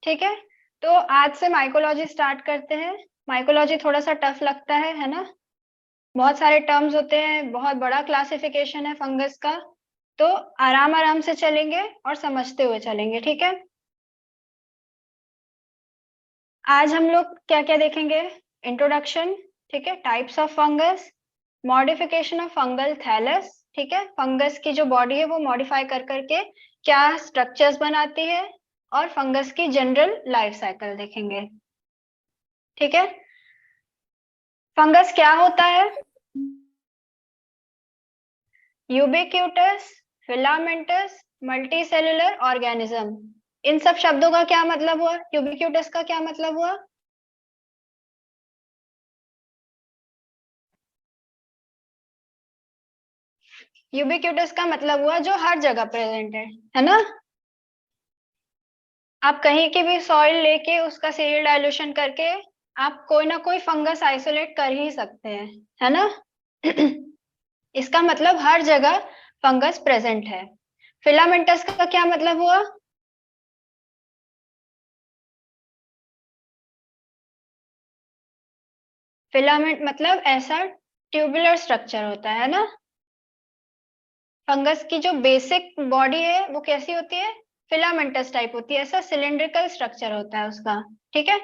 ठीक है, तो आज से माइकोलॉजी स्टार्ट करते हैं। माइकोलॉजी थोड़ा सा टफ लगता है ना। बहुत सारे टर्म्स होते हैं, बहुत बड़ा क्लासिफिकेशन है फंगस का। तो आराम आराम से चलेंगे और समझते हुए चलेंगे, ठीक है। आज हम लोग क्या क्या देखेंगे? इंट्रोडक्शन, ठीक है, types of fungus, modification of fungal thallus, ठीक है, फंगस की जो बॉडी है वो मॉडिफाई कर करके क्या स्ट्रक्चर्स बनाती है, और फंगस की जनरल लाइफ साइकिल देखेंगे, ठीक है। फंगस क्या होता है? Ubiquitous, filamentous, multicellular organism. इन सब शब्दों का क्या मतलब हुआ? यूबिक्यूटस का क्या मतलब हुआ? यूबिक्यूटस का मतलब हुआ जो हर जगह प्रेजेंट है ना। आप कहीं की भी सॉइल लेके उसका सीरियल डाइल्यूशन करके आप कोई ना कोई फंगस आइसोलेट कर ही सकते हैं, है ना। इसका मतलब हर जगह फंगस प्रेजेंट है। फिलामेंटस का क्या मतलब हुआ? फिलामेंट मतलब ऐसा ट्यूबुलर स्ट्रक्चर होता है ना। फंगस की जो बेसिक बॉडी है वो कैसी होती है? फिलामेंटस टाइप होती है, ऐसा सिलिंड्रिकल स्ट्रक्चर होता है उसका, ठीक है।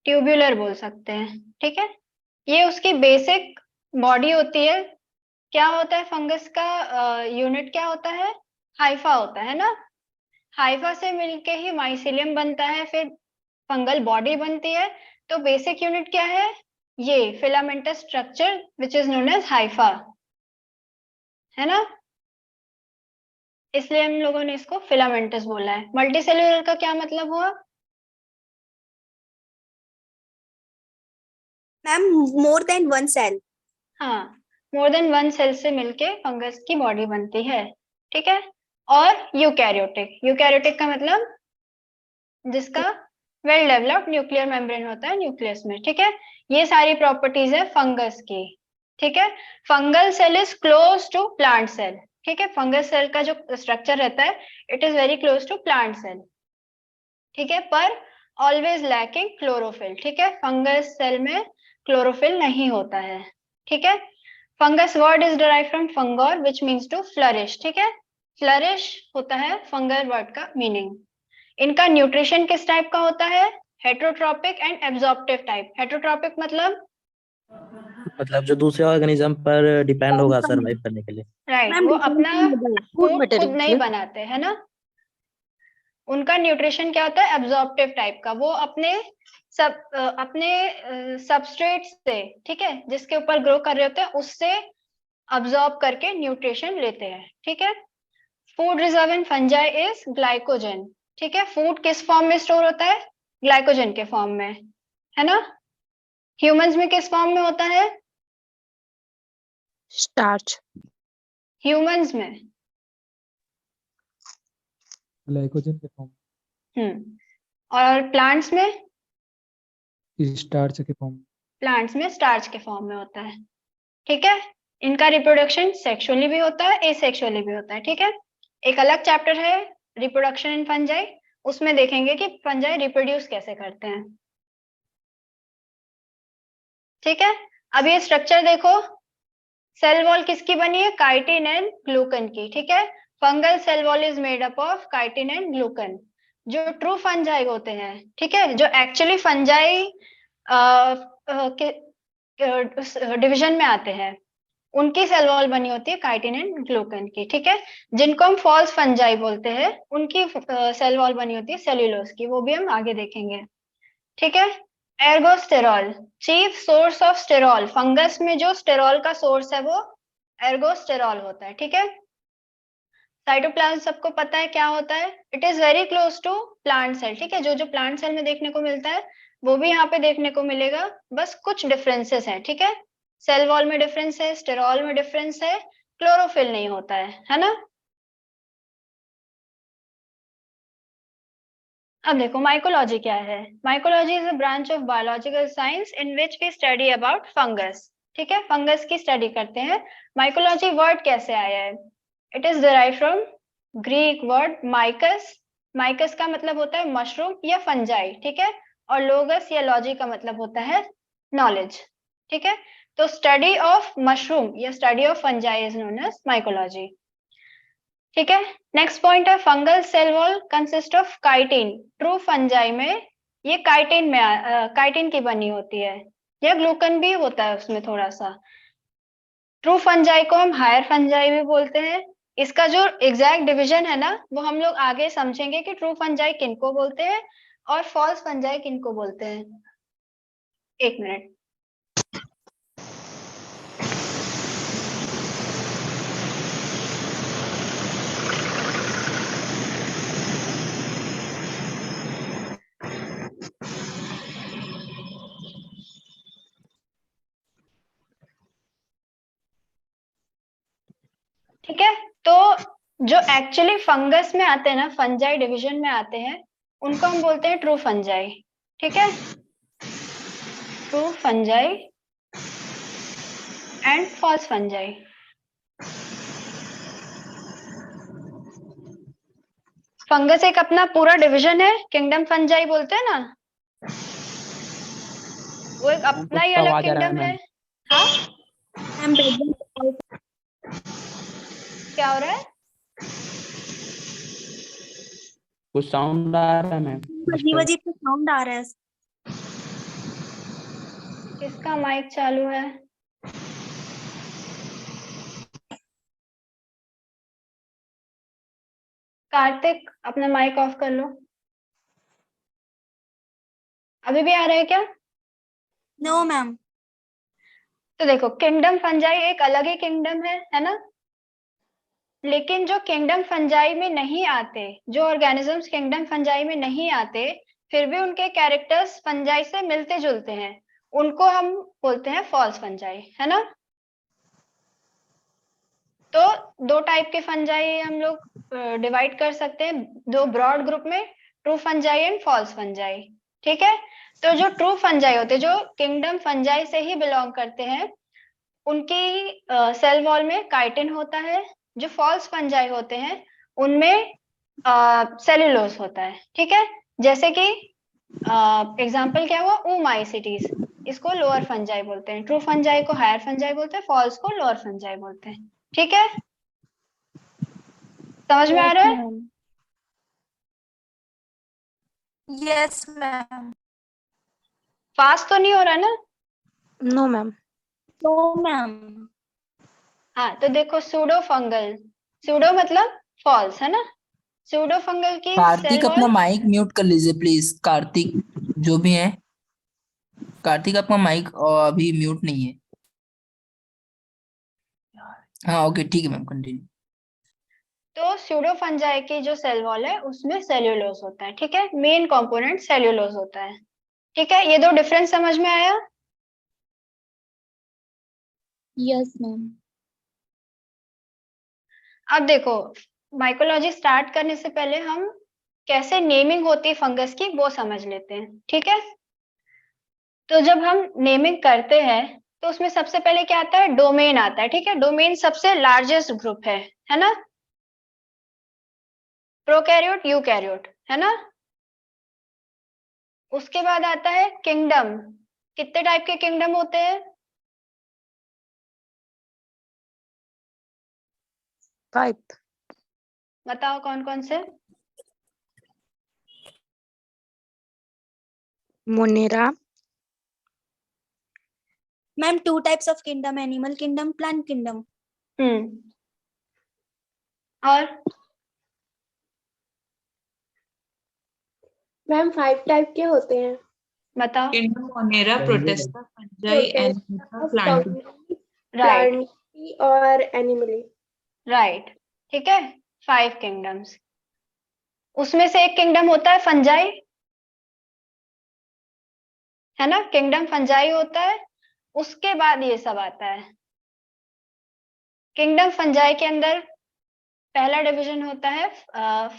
ट्यूबुलर बोल सकते हैं, ठीक है। ये उसकी बेसिक बॉडी होती है। क्या होता है फंगस का यूनिट? क्या होता है? हाइफा होता है ना। हाइफा से मिलके ही माइसिलियम बनता है, फिर फंगल बॉडी बनती है। तो बेसिक यूनिट क्या है? ये filamentous structure which is known as hypha, है ना। इसलिए हम लोगों ने इसको फिलामेंटस बोला है। मल्टीसेल्यूलर का क्या मतलब हुआ? Ma'am more than one cell. हाँ, मोर देन वन सेल से मिलके फंगस की बॉडी बनती है, ठीक है। और यूकैरियोटिक, यूकैरियोटिक का मतलब जिसका वेल डेवलप्ड न्यूक्लियर मेम्ब्रेन होता है न्यूक्लियस में, ठीक है। ये सारी प्रॉपर्टीज है फंगस की, ठीक है। Fungal cell is close to plant cell, ठीक है। फंगस सेल का जो स्ट्रक्चर रहता है it is very close to plant cell, ठीक है, पर ऑलवेज लैकिंग क्लोरोफिल, ठीक है। फंगस सेल में क्लोरोफिल नहीं होता है, ठीक है। Fungus word is derive from fungor which means to flourish, ठीक है। फ्लरिश होता है फंगल वर्ड का मीनिंग। इनका न्यूट्रिशन किस टाइप का होता है? Heterotrophic and absorptive type. Heterotrophic मतलब जो दूसरे ऑर्गेनिज्म पर डिपेंड होगा सरवाइव करने के लिए। राइट, मैम वो अपना फूड फूड खुद नहीं मटेरियल। बनाते है ना। उनका न्यूट्रिशन क्या होता है? एब्जॉर्प्टिव टाइप का। वो अपने सबस्ट्रेट से, ठीक है, जिसके ऊपर ग्रो कर रहे होते हैं उससे अब्जॉर्ब करके न्यूट्रिशन लेते हैं, ठीक है। Food reserve in fungi is glycogen, ठीक है। फूड किस फॉर्म में स्टोर होता है? ग्लाइकोजन के फॉर्म में, है ना। ह्यूमंस में किस फॉर्म में होता है? स्टार्च। ह्यूमंस में ग्लाइकोजन के फॉर्म, और प्लांट्स में? स्टार्च के फॉर्म। प्लांट्स में स्टार्च के फॉर्म में होता है, ठीक है। इनका रिप्रोडक्शन सेक्सुअली भी होता है, एसेक्सुअली भी होता है, ठीक है। एक अलग चैप्टर है रिप्रोडक्शन इन फंजाई, उसमें देखेंगे कि फंजाई रिप्रोड्यूस कैसे करते हैं, ठीक है। अब ये स्ट्रक्चर देखो, सेल वॉल किसकी बनी है? काइटिन एंड ग्लूकन की, ठीक है। Fungal cell wall is made up of chitin and glucan. जो ट्रू फंजाई होते हैं, ठीक है, जो एक्चुअली फंजाई के डिवीजन में आते हैं, उनकी सेल वॉल बनी होती है काइटिन एंड ग्लूकन की, ठीक है। जिनको हम फॉल्स फंजाई बोलते हैं उनकी सेल वॉल बनी होती है सेल्यूलोज की, वो भी हम आगे देखेंगे, ठीक है। Ergosterol, chief source of sterol. Fungus में जो स्टेरॉल का सोर्स है वो एर्गोस्टेरॉल होता है, ठीक है। साइटोप्लाज्म सबको पता है क्या होता है? It is very close to plant cell, ठीक है। जो जो प्लांट सेल में देखने को मिलता है वो भी यहाँ पे देखने को मिलेगा, बस कुछ डिफरेंसेस है, ठीक है। सेल वॉल में डिफरेंस है, स्टेरॉल में डिफरेंस है, क्लोरोफिल नहीं होता है ना। अब देखो माइकोलॉजी क्या है। Mycology is a branch of biological science in which we study about fungus, ठीक है। फंगस की स्टडी करते हैं। माइकोलॉजी वर्ड कैसे आया है? It is derive from Greek word mykes. Mykes का मतलब होता है मशरूम या फंजाई, ठीक है, और लोगस या लॉजी का मतलब होता है नॉलेज, ठीक है। तो स्टडी ऑफ मशरूम या study of fungi is known as mycology, ठीक है। नेक्स्ट पॉइंट है fungal cell wall consist of chitin. True fungi में ये काइटिन में काइटिन की बनी होती है, या ग्लूकन भी होता है उसमें थोड़ा सा। ट्रू फंजाई को हम हायर फंजाई भी बोलते हैं। इसका जो एग्जैक्ट डिवीजन है ना, वो हम लोग आगे समझेंगे कि ट्रू फंजाई किनको बोलते हैं और फॉल्स फंजाई किनको बोलते हैं। एक मिनट। ठीक है, तो जो एक्चुअली फंगस में आते हैं ना, फंजाई डिवीजन में आते हैं, उनको हम बोलते हैं ट्रू फंजाई, ठीक है। True fungi and false fungi. Fungus एक अपना पूरा डिवीजन है, किंगडम फंजाई बोलते हैं ना, वो एक अपना ही कुछ अलग आवाज आ रहा है किंगडम है। मैम, हाँ, मैम बैकग्राउंड क्या हो रहा है? कुछ साउंड आ रहा है मैम। अजीब अजीब सा साउंड आ रहा है। किसका माइक चालू है? कार्तिक, अपना माइक ऑफ कर लो। अभी भी आ रहा है क्या? No ma'am. तो देखो, किंगडम फंजाई एक अलग ही किंगडम है ना। लेकिन जो किंगडम फंजाई में नहीं आते, जो ऑर्गेनिजम्स किंगडम फंजाई में नहीं आते, फिर भी उनके कैरेक्टर्स फंजाई से मिलते जुलते हैं, उनको हम बोलते हैं फॉल्स फंजाई, है ना। तो दो टाइप के फंजाई हम लोग डिवाइड कर सकते हैं, दो ब्रॉड ग्रुप में, true fungi and false fungi, ठीक है। तो जो ट्रू फंजाई होते हैं, जो किंगडम फंजाई से ही बिलोंग करते हैं, उनकी सेल वॉल में काइटिन होता है। जो फॉल्स फंजाई होते हैं, उनमें सेल्यूलोज होता है, ठीक है। जैसे कि एग्जाम्पल क्या हुआ, ओमाइसिटीज, इसको लोअर फंजाई बोलते हैं, ट्रू फंजाई को हायर फंजाई बोलते हैं, फॉल्स को लोअर फंजाई बोलते हैं, ठीक है। समझ में आ रहा है? Yes ma'am. फास्ट तो नहीं हो रहा ना? No ma'am. No ma'am. हाँ, तो देखो, सूडो फंगल, सूडो मतलब फॉल्स, है ना। सूडो फंगल की सेल कार्तिक वॉल, अपना माइक म्यूट कर लीजिए प्लीज। कार्तिक जो भी है, कार्तिक आपका माइक अभी म्यूट नहीं है। हाँ ओके ठीक है मैम, कंटिन्यू। तो स्यूडो फंजाई की जो सेल वॉल है उसमें सेल्यूलोज होता है, ठीक है, मेन कंपोनेंट सेल्यूलोज होता है, ठीक है। ये दो डिफरेंस समझ में आया? Yes ma'am. अब देखो, माइकोलॉजी स्टार्ट करने से पहले हम कैसे नेमिंग होती है फंगस की वो समझ लेते हैं, ठीक है। तो जब हम नेमिंग करते हैं, तो उसमें सबसे पहले क्या आता है, डोमेन आता है, ठीक है। डोमेन सबसे लार्जेस्ट ग्रुप है ना, प्रोकैरियोट यूकैरियोट, है ना। उसके बाद आता है किंगडम। कितने टाइप के किंगडम होते हैं? 5। बताओ कौन कौन से? Monera. Ma'am 2 types of kingdom, animal kingdom, plant kingdom. और मैम 5 टाइप के होते हैं। बताओ। Kingdom Monera, protista, fungi, anaemia, plant. Right, Plantae और एनिमली। राइट, ठीक है। 5 किंगडम्स। उसमें से एक किंगडम होता है फंजाई, है ना, किंगडम फंजाई होता है। उसके बाद ये सब आता है। किंगडम फंजाई के अंदर पहला डिवीजन होता है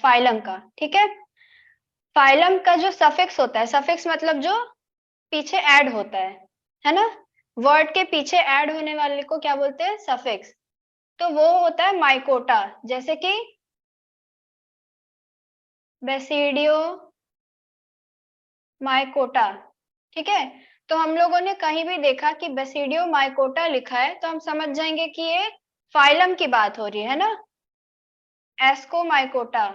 फाइलम का, ठीक है। फाइलम का जो सफिक्स होता है, सफिक्स मतलब जो पीछे ऐड होता है ना, वर्ड के पीछे ऐड होने वाले को क्या बोलते हैं, सफिक्स। तो वो होता है माइकोटा, जैसे कि बेसिडियो माइकोटा। ठीक है, तो हम लोगों ने कहीं भी देखा कि बेसिडियो माइकोटा लिखा है तो हम समझ जाएंगे कि ये फाइलम की बात हो रही है ना, एस्कोमाइकोटा।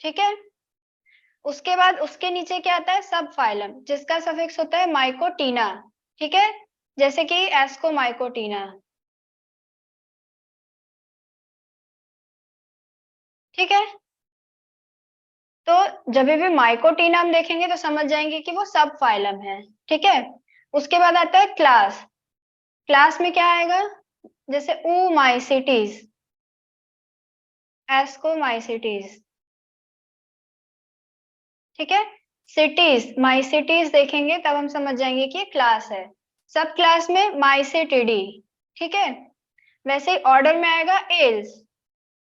ठीक है, उसके बाद उसके नीचे क्या आता है, सब फाइलम, जिसका सफिक्स होता है माइकोटीना। ठीक है, जैसे कि एस्कोमाइकोटीना। ठीक है, तो जब भी माइकोटीना हम देखेंगे तो समझ जाएंगे कि वो सब फाइलम है। ठीक है, उसके बाद आता है क्लास। क्लास में क्या आएगा, जैसे ऊमाइसिटीज, एस्कोमाइसिटीज। ठीक है, सिटीज, माइसिटीज देखेंगे तब हम समझ जाएंगे कि ये क्लास है। सब क्लास में माइसिटिडी। ठीक है, वैसे ही ऑर्डर में आएगा एल्स,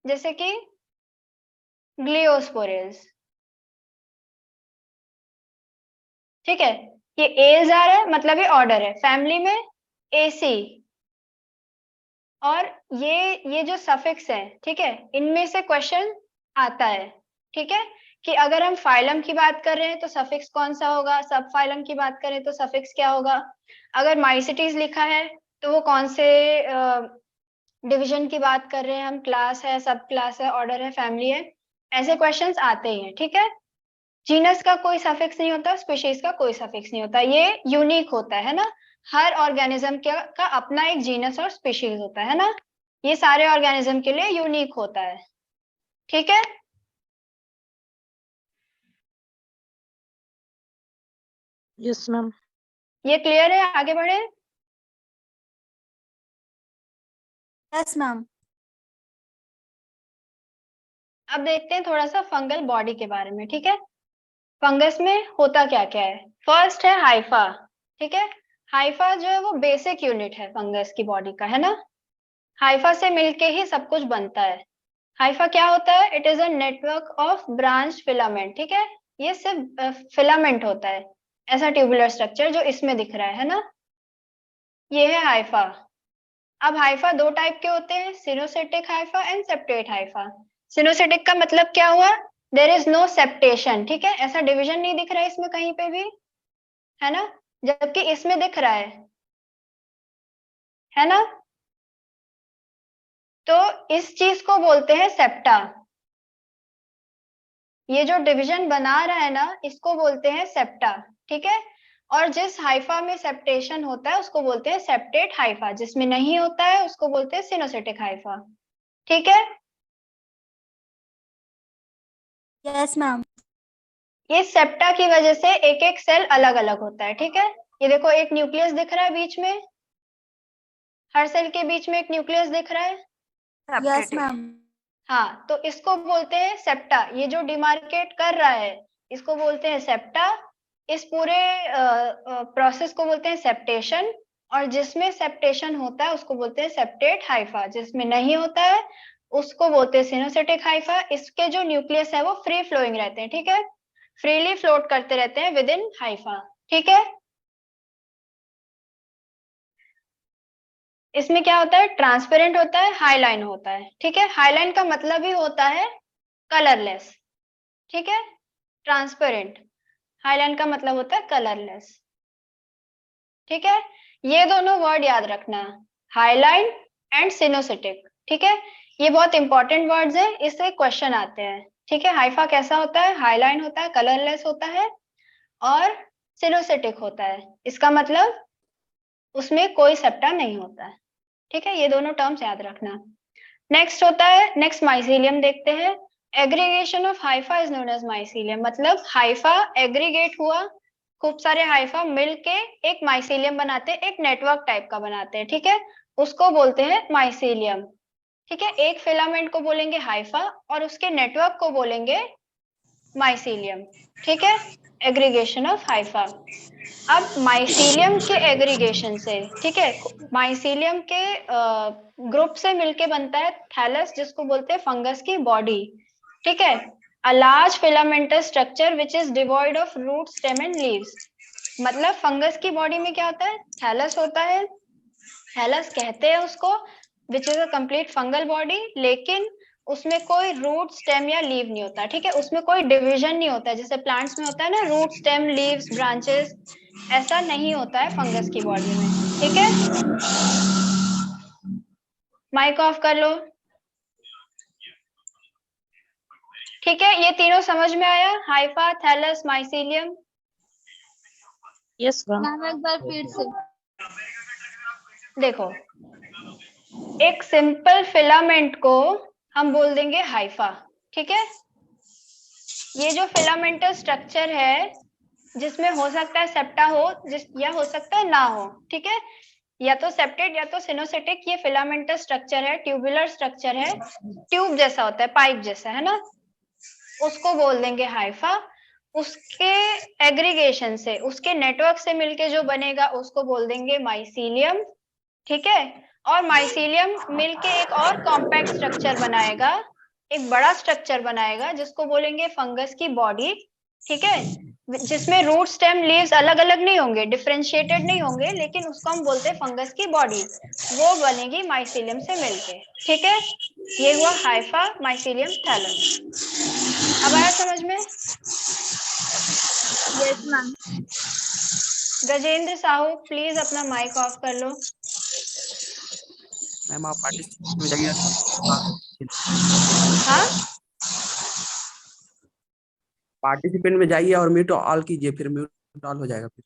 जैसे कि ग्लियोस्पोरेल्स। ठीक है, ये एल्स आ रहा है मतलब ये ऑर्डर है। फैमिली में एसी, और ये जो सफिक्स है, ठीक है, इनमें से क्वेश्चन आता है। ठीक है, कि अगर हम फाइलम की बात कर रहे हैं तो सफिक्स कौन सा होगा, सब फाइलम की बात करें तो सफिक्स क्या होगा, अगर माइसिटीज लिखा है तो वो कौन से डिवीजन की बात कर रहे हैं हम, क्लास है, सब क्लास है, ऑर्डर है, फैमिली है, ऐसे क्वेश्चंस आते ही हैं। ठीक है, जीनस का कोई सफिक्स नहीं होता, स्पीशीज का कोई सफिक्स नहीं होता, ये यूनिक होता है ना। हर ऑर्गेनिज्म का अपना एक जीनस और स्पीशीज होता है ना, ये सारे ऑर्गेनिज्म के लिए यूनिक होता है। ठीक है, यस मैम। ये क्लियर है, आगे बढ़े। Yes, ma'am. अब देखते हैं थोड़ा सा फंगल बॉडी के बारे में। ठीक है, फंगस में होता क्या क्या है। फर्स्ट है हाइफा। ठीक है, हाइफा जो है वो बेसिक यूनिट है फंगस की बॉडी का, है ना। हाइफा से मिलके ही सब कुछ बनता है। हाइफा क्या होता है, it is a network of branch filament. ठीक है, ये सिर्फ फिलामेंट होता है, ऐसा ट्यूबुलर स्ट्रक्चर जो इसमें दिख रहा है ना, ये है हाइफा। अब हाइफा दो टाइप के होते हैं, सिनोसेटिक हाइफा एंड सेप्टेट हाइफा। सिनोसेटिक का मतलब क्या हुआ, देयर इज नो सेप्टेशन। ठीक है, ऐसा डिवीजन नहीं दिख रहा है इसमें कहीं पे भी, है ना, जबकि इसमें दिख रहा है ना। तो इस चीज को बोलते हैं सेप्टा। ये जो डिवीजन बना रहा है ना, इसको बोलते हैं सेप्टा। ठीक है, और जिस हाइफा में सेप्टेशन होता है उसको बोलते हैं सेप्टेट हाइफा, जिसमें नहीं होता है उसको बोलते हैं सिनोसेटिक हाइफा। ठीक है, Yes, ma'am. ये सेप्टा की वजह से एक एक सेल अलग अलग होता है। ठीक है, ये देखो एक न्यूक्लियस दिख रहा है बीच में, हर सेल के बीच में एक न्यूक्लियस दिख रहा है। Yes, ma'am. हाँ, तो इसको बोलते हैं सेप्टा। ये जो डिमार्केट कर रहा है इसको बोलते हैं सेप्टा। इस पूरे प्रोसेस को बोलते हैं सेप्टेशन, और जिसमें सेप्टेशन होता है उसको बोलते हैं सेप्टेट हाइफा, जिसमें नहीं होता है उसको बोलते हैं सिनोसेटिक हाइफा। इसके जो न्यूक्लियस है वो फ्री फ्लोइंग रहते हैं। ठीक है, फ्रीली फ्लोट करते रहते हैं विद इन हाइफा। ठीक है, इसमें क्या होता है, ट्रांसपेरेंट होता है, हाईलाइन होता है। ठीक है, हाईलाइन का मतलब ही होता है कलरलेस। ठीक है, ट्रांसपेरेंट, हाईलाइन का मतलब होता है कलरलेस। ठीक है, ये दोनों वर्ड याद रखना, हाईलाइन एंड सिनोसिटिक। ठीक है, ये बहुत इंपॉर्टेंट वर्ड्स है, इससे क्वेश्चन आते हैं। ठीक है, हाइफा कैसा होता है, हाईलाइन होता है, कलरलेस होता है और सिनोसिटिक होता है, इसका मतलब उसमें कोई सेप्टा नहीं होता है। ठीक है, ये दोनों टर्म्स याद रखना। नेक्स्ट होता है, नेक्स्ट माइसीलियम देखते हैं। Aggregation of hypha is known as mycelium, मतलब हाइफा एग्रीगेट हुआ, खूब सारे हाइफा मिलके एक माइसीलियम बनाते हैं, एक नेटवर्क टाइप का बनाते हैं। ठीक है, उसको बोलते हैं माइसीलियम। ठीक है, एक फिलामेंट को बोलेंगे हाइफा और उसके नेटवर्क को बोलेंगे माइसीलियम। ठीक है, एग्रीगेशन ऑफ हाइफा। अब माइसीलियम के एग्रीगेशन से, ठीक है, माइसीलियम के ग्रुप से मिलके बनता है थैलस, जिसको बोलते हैं फंगस की बॉडी। ठीक है, a large filamentous structure which is devoid of root, stem and leaves. मतलब फंगस की बॉडी में क्या होता है, थैलस होता है, थैलस कहते हैं उसको, which is a complete fungal body, लेकिन उसमें कोई रूट स्टेम या लीव नहीं होता, ठीक है, उसमें कोई डिवीजन नहीं होता है जैसे प्लांट्स में होता है ना, रूट स्टेम लीव्स ब्रांचेस, ऐसा नहीं होता है फंगस की बॉडी में, ठीक है। माइक ऑफ कर लो। ठीक है, ये तीनों समझ में आया, hypha, thallus, mycelium. Yes, ma'am. Ma'am एक बार फिर से। देखो, एक सिंपल फिलामेंट को हम बोल देंगे हाइफा, ठीक है। ये जो फिलामेंटल स्ट्रक्चर है जिसमें हो सकता है सेप्टा हो या हो सकता है ना हो, ठीक है, या तो सेप्टेड या तो सिनोसिटिक, ये फिलामेंटल स्ट्रक्चर है, ट्यूबुलर स्ट्रक्चर है, ट्यूब जैसा होता है, पाइप जैसा, है ना, उसको बोल देंगे हाइफा। उसके एग्रीगेशन से, उसके नेटवर्क से मिलके जो बनेगा उसको बोल देंगे माइसीलियम, ठीक है। और माइसीलियम मिलके एक और कॉम्पैक्ट स्ट्रक्चर बनाएगा, एक बड़ा स्ट्रक्चर बनाएगा जिसको बोलेंगे फंगस की बॉडी, ठीक है, जिसमें रूट स्टेम लीव्स अलग अलग नहीं होंगे, डिफरेंशिएटेड नहीं होंगे, लेकिन उसको हम बोलते हैं फंगस की बॉडी, वो बनेगी माइसीलियम से मिलके, ठीक है। ये हुआ हाइफा, माइसीलियम, थैलस। अब आया समझ में? Yes ma'am. Gajendra Sahu please अपना माइक ऑफ कर लो। मैम आप पार्टिसिपेंट में जाइए। हाँ, पार्टिसिपेंट में जाइए और म्यूट ऑल कीजिए, फिर म्यूट ऑल हो जाएगा फिर।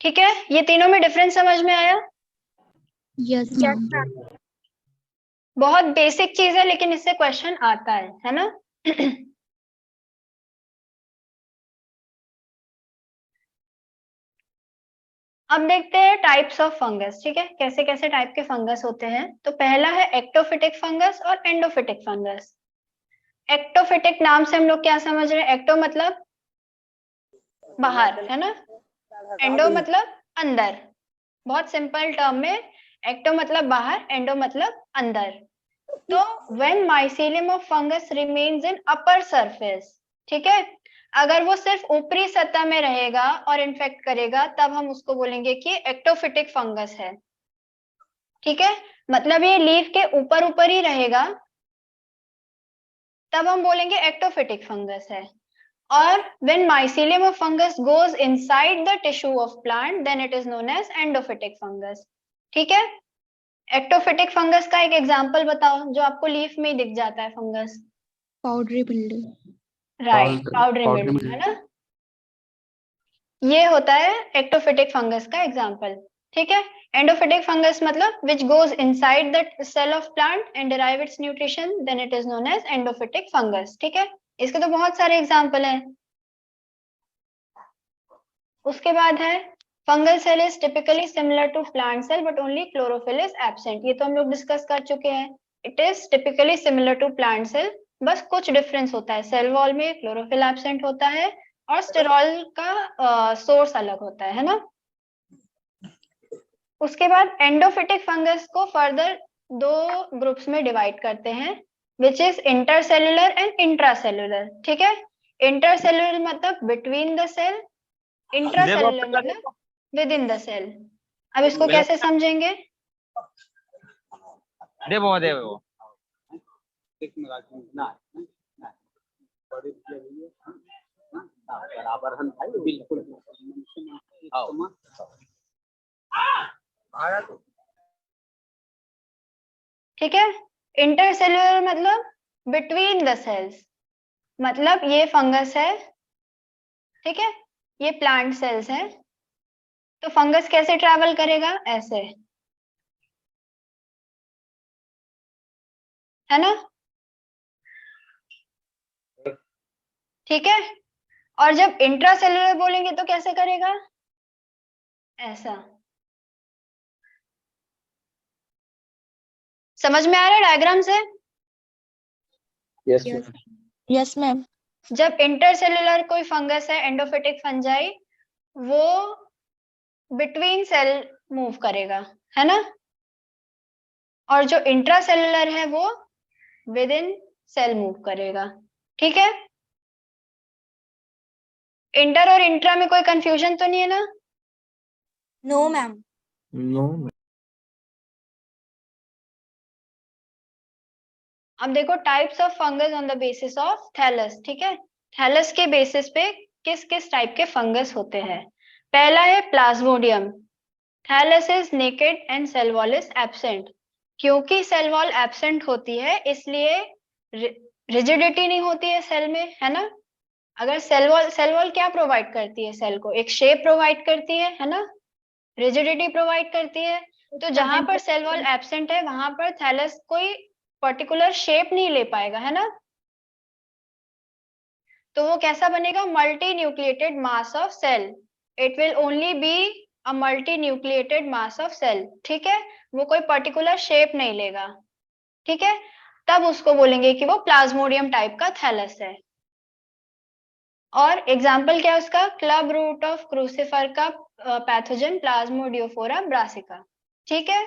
ठीक है, ये तीनों में डिफरेंस समझ में आया? Yes ma'am. बहुत बेसिक चीज है लेकिन इससे क्वेश्चन आता है ना। अब देखते हैं टाइप्स ऑफ फंगस, ठीक है, कैसे कैसे टाइप के फंगस होते हैं। तो पहला है एक्टोफिटिक फंगस और एंडोफिटिक फंगस। एक्टोफिटिक नाम से हम लोग क्या समझ रहे हैं? एक्टो मतलब बाहर, है ना, एंडो मतलब अंदर। बहुत सिंपल टर्म में एक्टो मतलब बाहर, एंडो मतलब अंदर। तो when mycelium of fungus remains in upper surface, ठीक है, अगर वो सिर्फ ऊपरी सतह में रहेगा और इन्फेक्ट करेगा तब हम उसको बोलेंगे कि एक्टोफिटिक फंगस है, ठीक है, मतलब ये लीफ के ऊपर ऊपर ही रहेगा तब हम बोलेंगे एक्टोफिटिक फंगस है। और when mycelium of fungus goes inside the tissue of plant then it is known as endophytic fungus, ठीक है। एक्टोफिटिक फंगस का एक एग्जांपल बताओ जो आपको लीफ में ही दिख जाता है fungus. Powdery building. Right, powdery mildew, है ना, ये होता है एक्टोफिटिक फंगस का एग्जांपल, ठीक है। एंडोफिटिक फंगस मतलब which goes inside the cell of plant and derive its nutrition then it is known as endophytic fungus, ठीक है। इसके तो बहुत सारे एग्जांपल हैं। उसके बाद है fungal cell is typically similar to plant cell but only chlorophyll is absent, ये तो हम लोग डिस्कस कर चुके हैं। It is typically similar to plant cell, बस कुछ डिफरेंस होता है, सेल वॉल में क्लोरोफिल एब्सेंट होता है और स्टेरॉल का सोर्स अलग होता है ना। उसके बाद एंडोफिटिक फंगस को फर्दर दो ग्रुप्स में डिवाइड करते हैं which is intercellular and intracellular, ठीक है। इंटरसेल्युलर मतलब बिटवीन द सेल, इंट्रासेल्युलर मतलब विद इन द सेल। अब इसको कैसे समझेंगे? ठीक है, इंटरसेल्युलर मतलब बिटवीन द सेल्स, मतलब ये फंगस है, ठीक है, ये प्लांट सेल्स है, तो फंगस कैसे ट्रैवल करेगा? ऐसे, है ना, ठीक है। और जब इंट्रासेल्युलर बोलेंगे तो कैसे करेगा? ऐसा। समझ में आ रहा है डायग्राम से? Yes ma'am. जब इंटरसेल्युलर कोई फंगस है, एंडोफिटिक फंजाई, वो बिटवीन सेल मूव करेगा, है ना। और जो इंट्रासेलुलर है वो विद इन सेल मूव करेगा, ठीक है। इंटर और इंट्रा में कोई कंफ्यूजन तो नहीं है ना? No, ma'am. No. अब देखो types of fungus on the basis of thallus, ठीक है। थैलस के बेसिस पे किस किस टाइप के फंगस होते हैं। पहला है plasmodium. Thallus is naked and cell wall is absent. क्योंकि सेल वॉल एब्सेंट होती है इसलिए रिजिडिटी नहीं होती है सेल में, है ना। अगर सेल वॉल क्या प्रोवाइड करती है सेल को? एक शेप प्रोवाइड करती है ना, रिजिडिटी प्रोवाइड करती है। तो जहां पर सेल वॉल एब्सेंट है वहां पर थैलस कोई पर्टिकुलर शेप नहीं ले पाएगा, है ना। तो वो कैसा बनेगा? Multi nucleated mass of cell. It will only be a multi nucleated mass of cell, ठीक है। वो कोई पर्टिकुलर शेप नहीं लेगा, ठीक है। तब उसको बोलेंगे कि वो प्लाज्मोडियम टाइप का थैलस है। और एग्जाम्पल क्या है उसका? क्लब रूट ऑफ क्रूसिफर का पैथोजन प्लाज्मोडियोफोरा ब्रासिका, ठीक है।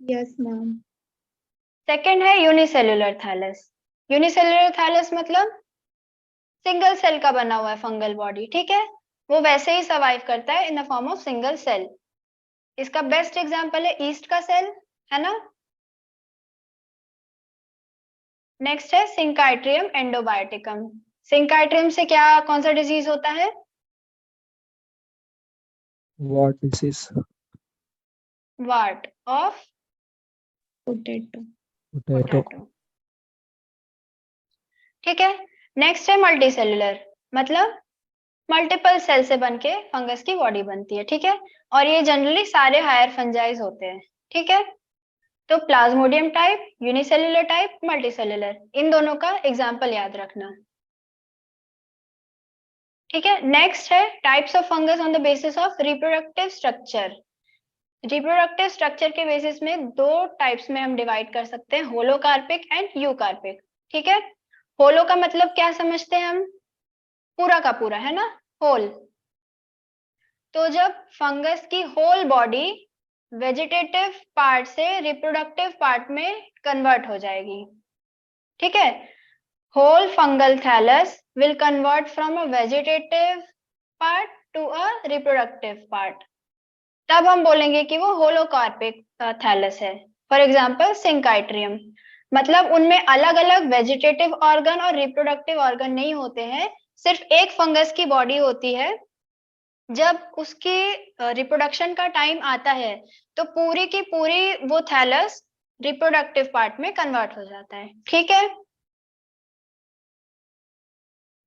Yes ma'am. सेकंड है यूनिसेल्युलर थैलस। यूनिसेल्युलर थैलस मतलब सिंगल सेल का बना हुआ है फंगल बॉडी, ठीक है। वो वैसे ही सर्वाइव करता है in the form of single cell. इसका बेस्ट एग्जांपल है ईस्ट का सेल, है ना। नेक्स्ट है सिंकाइट्रियम एंडोबायोटिकम। सिंकाइट्रियम से क्या कौन सा डिजीज होता है? What disease? Ward of potato. Potato, ठीक है। नेक्स्ट है मल्टीसेल्युलर, मतलब मल्टीपल सेल से बनके फंगस की बॉडी बनती है, ठीक है। और ये जनरली सारे हायर फंजाइज होते हैं, ठीक है। तो plasmodium type, unicellular type, multicellular, इन दोनों का एग्जाम्पल याद रखना, ठीक है। नेक्स्ट है types of fungus on the basis of reproductive structure. Reproductive structure के बेसिस में दो टाइप्स में हम डिवाइड कर सकते हैं, होलोकार्पिक एंड यूकार्पिक, ठीक है। होलो का मतलब क्या समझते हैं हम? पूरा का पूरा, है ना, होल। तो जब फंगस की होल बॉडी वेजिटेटिव पार्ट से रिप्रोडक्टिव पार्ट में कन्वर्ट हो जाएगी, ठीक है। Whole fungal thallus will convert from a vegetative part to a reproductive part. तब हम बोलेंगे कि वो होलोकार्पिक थैलस है। फॉर एग्जाम्पल सिंकाइट्रियम, मतलब उनमें अलग अलग वेजिटेटिव ऑर्गन और रिप्रोडक्टिव ऑर्गन नहीं होते हैं, सिर्फ एक फंगस की बॉडी होती है। जब उसकी रिप्रोडक्शन का टाइम आता है तो पूरी की पूरी वो थैलस रिप्रोडक्टिव पार्ट में कन्वर्ट हो जाता है, ठीक है।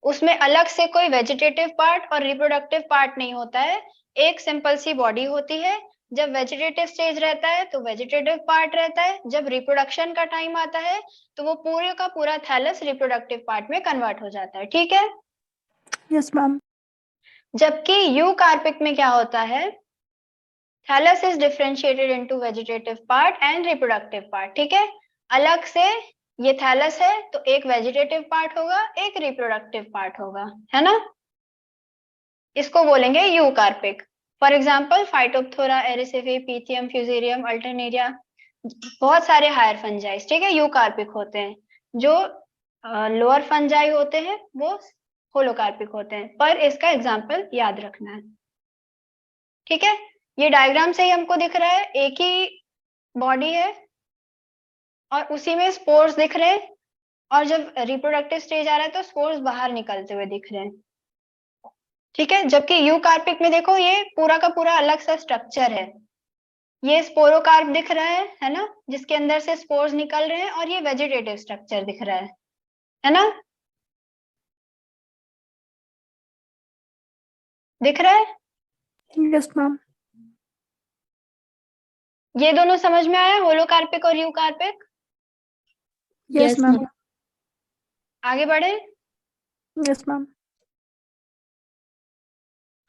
उसमें अलग से कोई वेजिटेटिव पार्ट और रिप्रोडक्टिव पार्ट नहीं होता है, एक सिंपल सी बॉडी होती है। जब वेजिटेटिव स्टेज रहता है तो वेजिटेटिव पार्ट रहता है, जब रिप्रोडक्शन का टाइम आता है तो वो पूरे का पूरा थैलस रिप्रोडक्टिव पार्ट में कन्वर्ट हो जाता है, ठीक है। Yes, ma'am. जबकि यूकार्पिक में क्या होता है? Thallus is differentiated into vegetative part and reproductive part, ठीक है। अलग से ये थैलस है तो एक वेजिटेटिव पार्ट होगा, एक रिप्रोडक्टिव पार्ट होगा, है ना। इसको बोलेंगे eucarpic. For example phytophthora, erysiphe, pythium, fusarium, alternaria, बहुत सारे हायर फंजाइज, ठीक है, यूकार्पिक होते हैं। जो लोअर फंजाई होते हैं वो होलोकार्पिक होते हैं, पर इसका एग्जाम्पल याद रखना है, ठीक है। ये डायग्राम से ही हमको दिख रहा है एक ही बॉडी है और उसी में स्पोर्स दिख रहे हैं, और जब रिप्रोडक्टिव स्टेज आ रहा है तो स्पोर्स बाहर निकलते हुए दिख रहे हैं, ठीक है। जबकि यूकार्पिक में देखो ये पूरा का पूरा अलग सा स्ट्रक्चर है। ये स्पोरोकार्प दिख रहा है ना, जिसके अंदर से स्पोर्स निकल रहे हैं, और ये वेजिटेटिव स्ट्रक्चर दिख रहा है ना, दिख रहा है। Yes, ma'am. ये दोनों समझ में आया, होलोकार्पिक और यूकार्पिक। Yes, ma'am. आगे बढ़े। Yes, ma'am.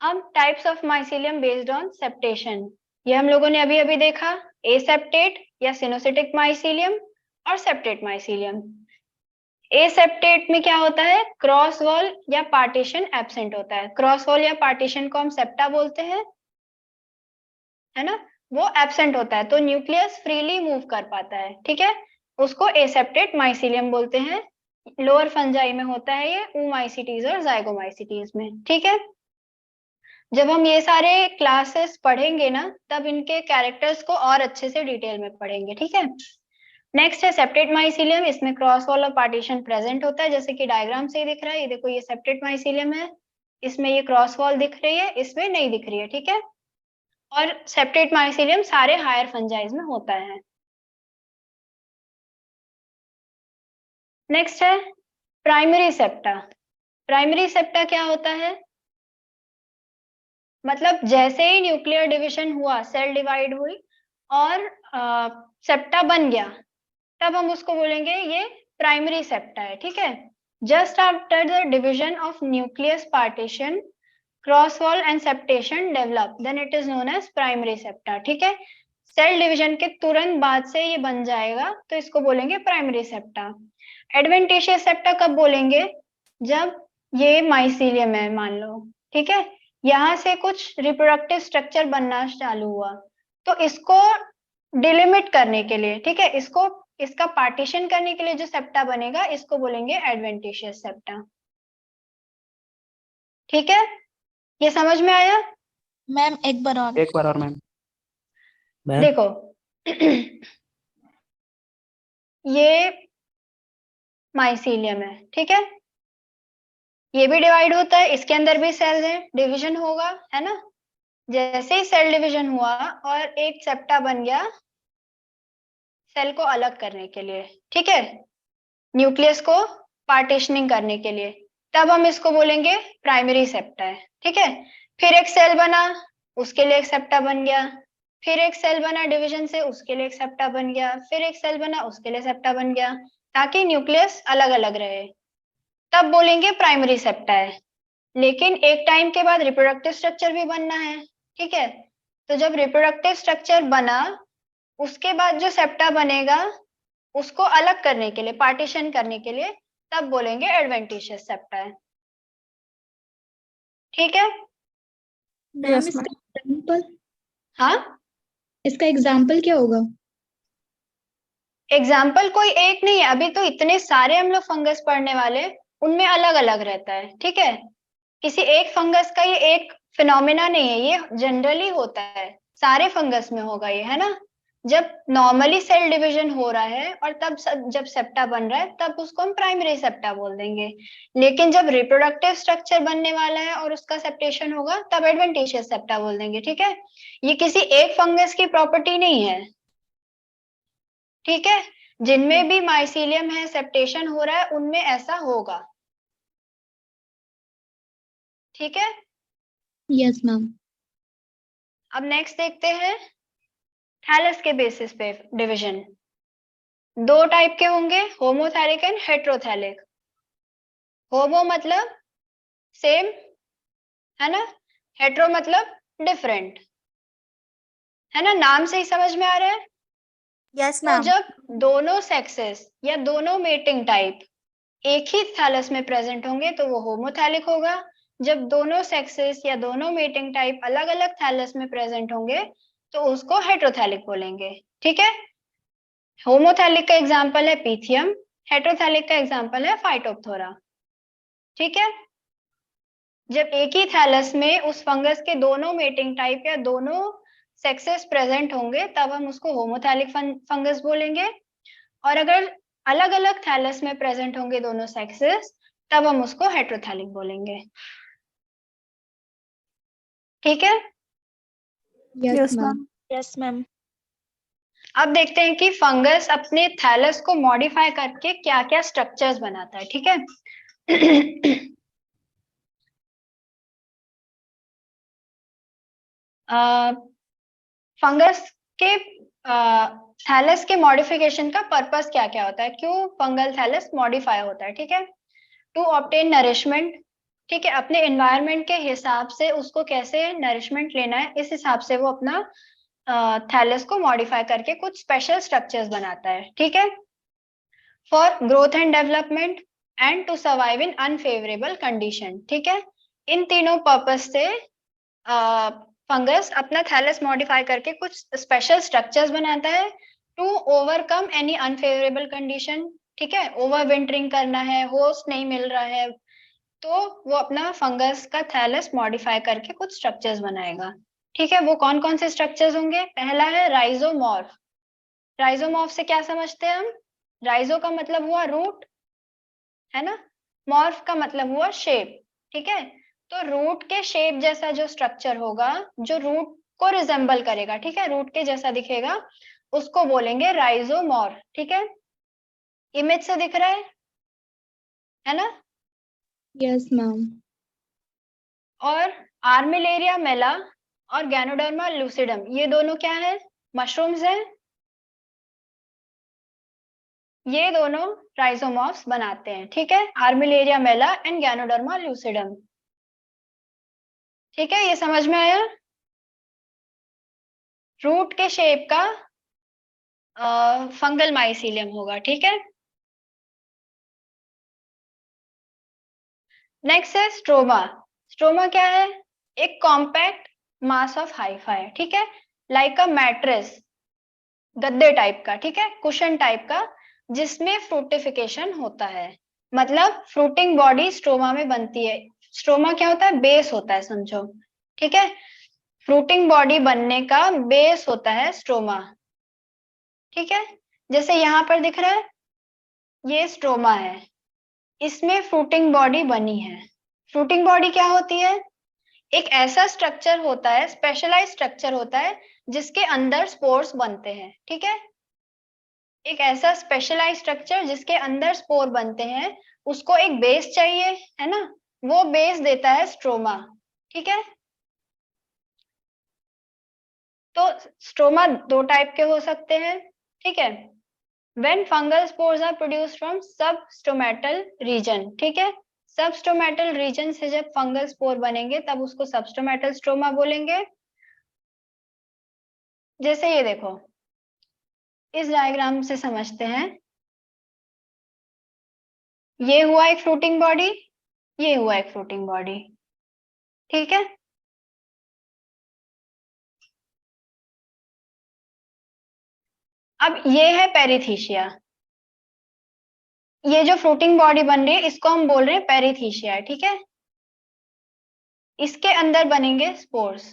अब types of mycelium based on septation, ये हम लोगों ने अभी अभी देखा, एसेप्टेट या सिनोसिटिक माइसीलियम और सेप्टेट माइसीलियम। एसेप्टेट में क्या होता है? क्रॉस वॉल या पार्टीशन एब्सेंट होता है। क्रॉस वॉल या पार्टीशन को हम सेप्टा बोलते हैं, है ना, वो एब्सेंट होता है, तो न्यूक्लियस फ्रीली मूव कर पाता है, ठीक है, उसको एसेप्टेट माइसीलियम बोलते हैं। लोअर फंजाई में होता है ये, oomacetes और zygomacetes में, ठीक है। जब हम ये सारे क्लासेस पढ़ेंगे ना, तब इनके कैरेक्टर्स को और अच्छे से डिटेल में पढ़ेंगे, ठीक है। नेक्स्ट है सेप्टेट माइसीलियम, इसमें क्रॉस वॉल और पार्टीशन प्रेजेंट होता है, जैसे कि डायग्राम से ही दिख रहा है, ये देखो ये सेप्टेट माइसीलियम है, इसमें ये क्रॉस वॉल दिख रही है, इसमें नहीं दिख रही है, ठीक है। और सेप्टेट माइसीलियम सारे हायर फंजाइज में होता है। नेक्स्ट है प्राइमरी सेप्टा। प्राइमरी सेप्टा क्या होता है, मतलब जैसे ही न्यूक्लियर डिवीजन हुआ, सेल डिवाइड हुई और सेप्टा बन गया, तब हम उसको बोलेंगे ये प्राइमरी सेप्टा है, ठीक है। Just after the division of nucleus partition, cross wall and septation develop, then it is known as primary septa, ठीक है। सेल डिवीजन के तुरंत बाद से ये बन जाएगा, तो इसको बोलेंगे प्राइमरी सेप्टा। एडवेंटिशियस सेप्टा कब बोलेंगे, जब ये माइसीलियम है मान लो, ठीक है, यहाँ से कुछ रिप्रोडक्टिव स्ट्रक्चर बनना चालू हुआ, तो इसको डिलिमिट करने के लिए, ठीक है, इसको इसका पार्टीशन करने के लिए जो सेप्टा बनेगा, इसको बोलेंगे एडवेंटिशियस सेप्टा, ठीक है। ये समझ में आया? मैम एक बार और। एक बार और मैम। मैम देखो ये माइसीलियम है, ठीक है, ये भी डिवाइड होता है, इसके अंदर भी सेल है, डिवीजन होगा, है ना। जैसे ही सेल डिवीजन हुआ और एक सेप्टा बन गया सेल को अलग करने के लिए, ठीक है, न्यूक्लियस को पार्टीशनिंग करने के लिए, तब हम इसको बोलेंगे प्राइमरी सेप्टा है, ठीक है। फिर एक सेल बना, उसके लिए एक सेप्टा बन गया, फिर एक सेल बना डिवीजन से, उसके लिए एक सेप्टा बन गया, फिर एक सेल बना, उसके लिए सेप्टा बन गया, ताकि न्यूक्लियस अलग अलग रहे, तब बोलेंगे प्राइमरी सेप्टा है। लेकिन एक टाइम के बाद रिप्रोडक्टिव स्ट्रक्चर भी बनना है, ठीक है, तो जब रिप्रोडक्टिव स्ट्रक्चर बना, उसके बाद जो सेप्टा बनेगा उसको अलग करने के लिए, पार्टीशन करने के लिए, तब बोलेंगे एडवेंटिशियस सेप्टा है, ठीक है। मैम इसका एग्जाम्पल, हाँ, इसका एग्जाम्पल क्या होगा? एग्जाम्पल कोई एक नहीं है, अभी तो इतने सारे हम लोग फंगस पढ़ने वाले, उनमें अलग अलग रहता है, ठीक है। किसी एक फंगस का ये एक फिनोमिना नहीं है, ये जनरली होता है, सारे फंगस में होगा ये, है ना। जब नॉर्मली सेल डिवीजन हो रहा है और तब जब सेप्टा बन रहा है, तब उसको हम प्राइमरी सेप्टा बोल देंगे। लेकिन जब रिप्रोडक्टिव स्ट्रक्चर बनने वाला है और उसका सेप्टेशन होगा, तब एडवेंटिशियस सेप्टा बोल देंगे, ठीक है। ये किसी एक फंगस की प्रॉपर्टी नहीं है, ठीक है, जिनमें भी माइसीलियम है, सेप्टेशन हो रहा है, उनमें ऐसा होगा, ठीक है। Yes ma'am. अब नेक्स्ट देखते हैं थैलस के बेसिस पे डिवीजन। दो टाइप के होंगे, होमोथैलिक एंड हेट्रोथैलिक। होमो मतलब सेम, है ना, हेट्रो मतलब डिफरेंट, है ना, नाम से ही समझ में आ रहा है। यस तो मैम। जब दोनों सेक्सेस या दोनों मेटिंग टाइप एक ही थैलस में प्रेजेंट होंगे, तो वो होमोथैलिक होगा। जब दोनों सेक्सेस या दोनों मेटिंग टाइप अलग अलग थैलस में प्रेजेंट होंगे, तो उसको हेट्रोथैलिक बोलेंगे, ठीक है। होमोथैलिक का एग्जांपल है पीथियम, हेट्रोथैलिक का एग्जांपल है फाइटोप्थोरा, ठीक है। जब एक ही थैलस में उस फंगस के दोनों मेटिंग टाइप या दोनों सेक्सेस प्रेजेंट होंगे, तब हम उसको होमोथैलिक फंगस बोलेंगे। और अगर अलग अलग थैलस में प्रेजेंट होंगे दोनों सेक्सेस, तब हम उसको हेट्रोथैलिक बोलेंगे, ठीक है। Yes ma'am. Yes ma'am. अब देखते हैं कि फंगस अपने थैलस को मॉडिफाई करके क्या क्या स्ट्रक्चर्स बनाता है, ठीक है। फंगस के थैलस के मॉडिफिकेशन का पर्पस क्या क्या होता है, क्यों फंगल थैलस मॉडिफाई होता है, ठीक है। टू ऑब्टेन नरिशमेंट, ठीक है, अपने एनवायरनमेंट के हिसाब से उसको कैसे नरिशमेंट लेना है, इस हिसाब से वो अपना थैलस को मॉडिफाई करके कुछ स्पेशल स्ट्रक्चर्स बनाता है, ठीक है। For growth and development and to survive in unfavourable condition, ठीक है। इन तीनों पर्पस से फंगस अपना थैलस मॉडिफाई करके कुछ स्पेशल स्ट्रक्चर्स बनाता है to overcome any unfavourable condition. ठीक है, ओवर विंटरिंग करना है, होस्ट नहीं मिल रहा है, तो वो अपना फंगस का थैलस मॉडिफाई करके कुछ स्ट्रक्चर्स बनाएगा। ठीक है, वो कौन कौन से स्ट्रक्चर्स होंगे? पहला है राइजोमॉर्फ। राइजोमॉर्फ से क्या समझते हैं हम? राइजो का मतलब हुआ रूट, है ना, मॉर्फ का मतलब हुआ शेप। ठीक है, तो रूट के शेप जैसा जो स्ट्रक्चर होगा, जो रूट को रिजेंबल करेगा, ठीक है, रूट के जैसा दिखेगा, उसको बोलेंगे राइजोमॉर्फ। ठीक है, इमेज से दिख रहा है ना? Yes ma'am. और आर्मिलेरिया मेला और गैनोडर्मा लूसिडम, ये दोनों क्या है? मशरूम्स हैं। ये दोनों राइजोमॉर्फ्स बनाते हैं। ठीक है, आर्मिलेरिया मेला एंड गैनोडर्मा लूसिडम। ठीक है, ये समझ में आया? रूट के शेप का फंगल माइसीलियम होगा। ठीक है, नेक्स्ट है स्ट्रोमा। स्ट्रोमा क्या है? एक कॉम्पैक्ट मास ऑफ हाइफाई। ठीक है, लाइक अ मैट्रेस, गद्दे टाइप का, ठीक है, कुशन टाइप का, जिसमें फ्रूटिफिकेशन होता है। मतलब फ्रूटिंग बॉडी स्ट्रोमा में बनती है। स्ट्रोमा क्या होता है? बेस होता है, समझो। ठीक है, फ्रूटिंग बॉडी बनने का बेस होता है स्ट्रोमा। ठीक है, जैसे यहाँ पर दिख रहा है, ये स्ट्रोमा है, इसमें फ्रूटिंग बॉडी बनी है। फ्रूटिंग बॉडी क्या होती है? एक ऐसा स्ट्रक्चर होता है, स्पेशलाइज स्ट्रक्चर होता है, जिसके अंदर स्पोर्स बनते हैं। ठीक है, एक ऐसा स्पेशलाइज स्ट्रक्चर जिसके अंदर स्पोर बनते हैं, उसको एक बेस चाहिए, है ना, वो बेस देता है स्ट्रोमा। ठीक है, तो स्ट्रोमा दो टाइप के हो सकते हैं। ठीक है, when fungal spores are produced from substomatal region। ठीक है, सबस्टोमेटल रीजन से जब फंगल स्पोर बनेंगे तब उसको सबस्टोमेटल स्ट्रोमा बोलेंगे। जैसे ये देखो, इस डायग्राम से समझते हैं, ये हुआ एक फ्रूटिंग बॉडी, ये हुआ एक फ्रूटिंग बॉडी। ठीक है, अब ये है पेरिथीशिया। ये जो फ्रूटिंग बॉडी बन रही है, इसको हम बोल रहे हैं पेरिथीशिया। ठीक है, इसके अंदर बनेंगे स्पोर्स।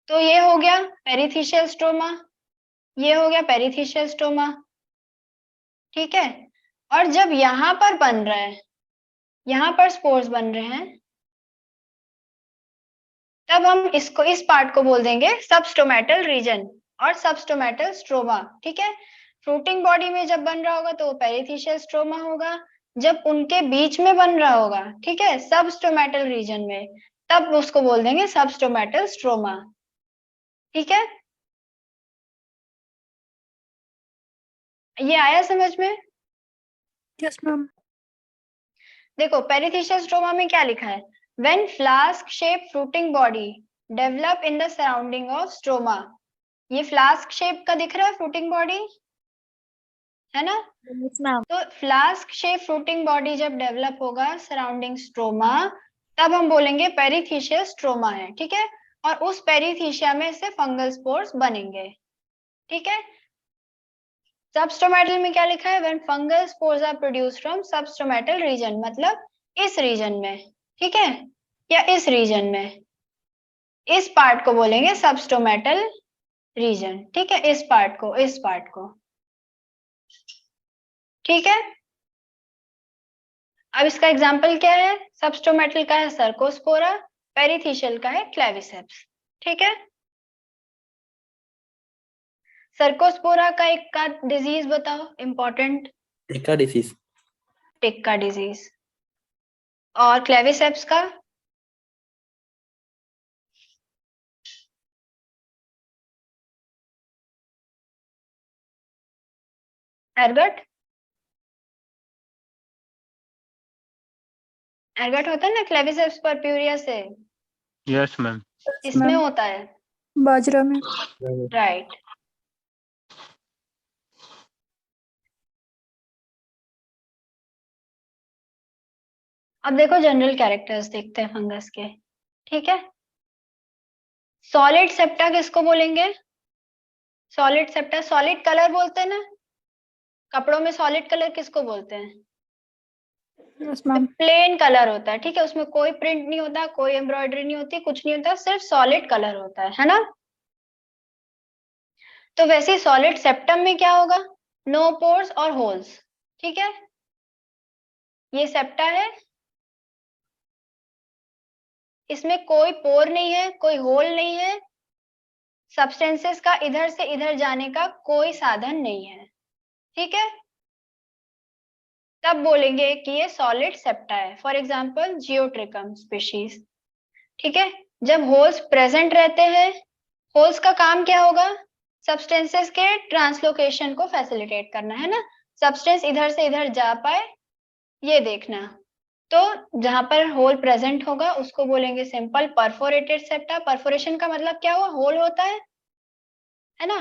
तो ये हो गया पेरिथीशियल स्ट्रोमा, ये हो गया पेरिथीशियल स्ट्रोमा। ठीक है, और जब यहां पर बन रहा है, यहां पर स्पोर्स बन रहे हैं, तब हम इसको, इस पार्ट को बोल देंगे सबस्टोमेटल रीजन और सबस्टोमेटल स्ट्रोमा। ठीक है, फ्रूटिंग बॉडी में जब बन रहा होगा तो वो पेरिथीशियल स्ट्रोमा होगा, जब उनके बीच में बन रहा होगा, ठीक है, सबस्टोमेटल रीजन में, तब उसको बोल देंगे सबस्टोमेटल स्ट्रोमा। ठीक है, ये आया समझ में? Yes ma'am. देखो पेरिथीशियल स्ट्रोमा में क्या लिखा है? When flask shape fruiting body develop in the surrounding of stroma. ये फ्लास्क शेप का दिख रहा है फ्रूटिंग बॉडी, है ना? Yes ma'am. तो फ्लास्क शेप फ्रूटिंग बॉडी जब डेवलप होगा सराउंडिंग स्ट्रोमा, तब हम बोलेंगे पेरिथीशियल स्ट्रोमा है। ठीक है, और उस पेरिथीशिया में से फंगल स्पोर्स बनेंगे। ठीक है, सबस्टोमेटल में क्या लिखा है? When fungal spores are produced from substomatal region, मतलब इस रीजन में, ठीक है, या इस रीजन में, इस पार्ट को बोलेंगे सबस्टोमेटल रीजन। ठीक है, इस पार्ट को, इस पार्ट को। ठीक है, अब इसका एग्जाम्पल क्या है? सबस्टोमेटल का है सर्कोस्पोरा, पेरिथीशियल का है क्लेविसेप्स। ठीक है, सर्कोस्पोरा का एक का डिजीज बताओ important. Tikka disease. Tikka disease. और क्लेविसेप्स का? एर्गट। एर्गट होता है ना क्लेविसेप्स परप्यूरिया से, यस मैम। इसमें होता है। बाजरा में। राइट। अब देखो जनरल कैरेक्टर्स देखते हैं फंगस के, ठीक है। सॉलिड सेप्टा किसको बोलेंगे? सॉलिड सेप्टा, सॉलिड कलर बोलते हैं ना, कपड़ों में सॉलिड कलर किसको बोलते हैं? Yes, ma'am. प्लेन कलर होता है, ठीक है, उसमें कोई प्रिंट नहीं होता, कोई एम्ब्रॉयडरी नहीं होती, कुछ नहीं होता, सिर्फ सॉलिड कलर होता है ना। तो वैसे सॉलिड सेप्टम में क्या होगा? नो पोर्स और होल्स, ठीक है। ये सेप्टा है, इसमें कोई पोर नहीं है, कोई होल नहीं है, सब्सटेंसेस का इधर से इधर जाने का कोई साधन नहीं है, ठीक है। तब बोलेंगे कि ये सॉलिड सेप्टा है। फॉर एग्जांपल जियोट्रिकम स्पीशीज, ठीक है। जब होल्स प्रेजेंट रहते हैं, होल्स का काम क्या होगा? सब्सटेंसेस के ट्रांसलोकेशन को फैसिलिटेट करना है ना, सब्सटेंस इधर से इधर जा पाए ये देखना। तो जहां पर होल प्रेजेंट होगा उसको बोलेंगे सिंपल परफोरेटेड सेप्टा। परफोरेशन का मतलब क्या हुआ? होल होता है ना।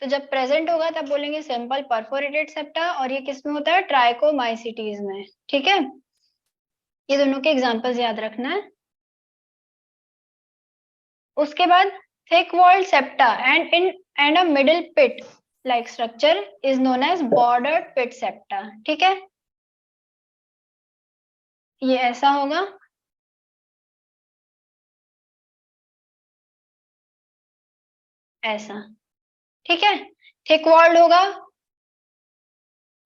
तो जब प्रेजेंट होगा तब बोलेंगे सिंपल परफोरेटेड सेप्टा, और ये किसमें होता है? ट्राइकोमाइसिटीज में, ठीक है। ये दोनों के एग्जांपल्स याद रखना है। उसके बाद thick walled septa and a middle pit like structure is known as bordered pit septa, ठीक है। ये ऐसा होगा, ऐसा, ठीक है। थिक वॉल्ड होगा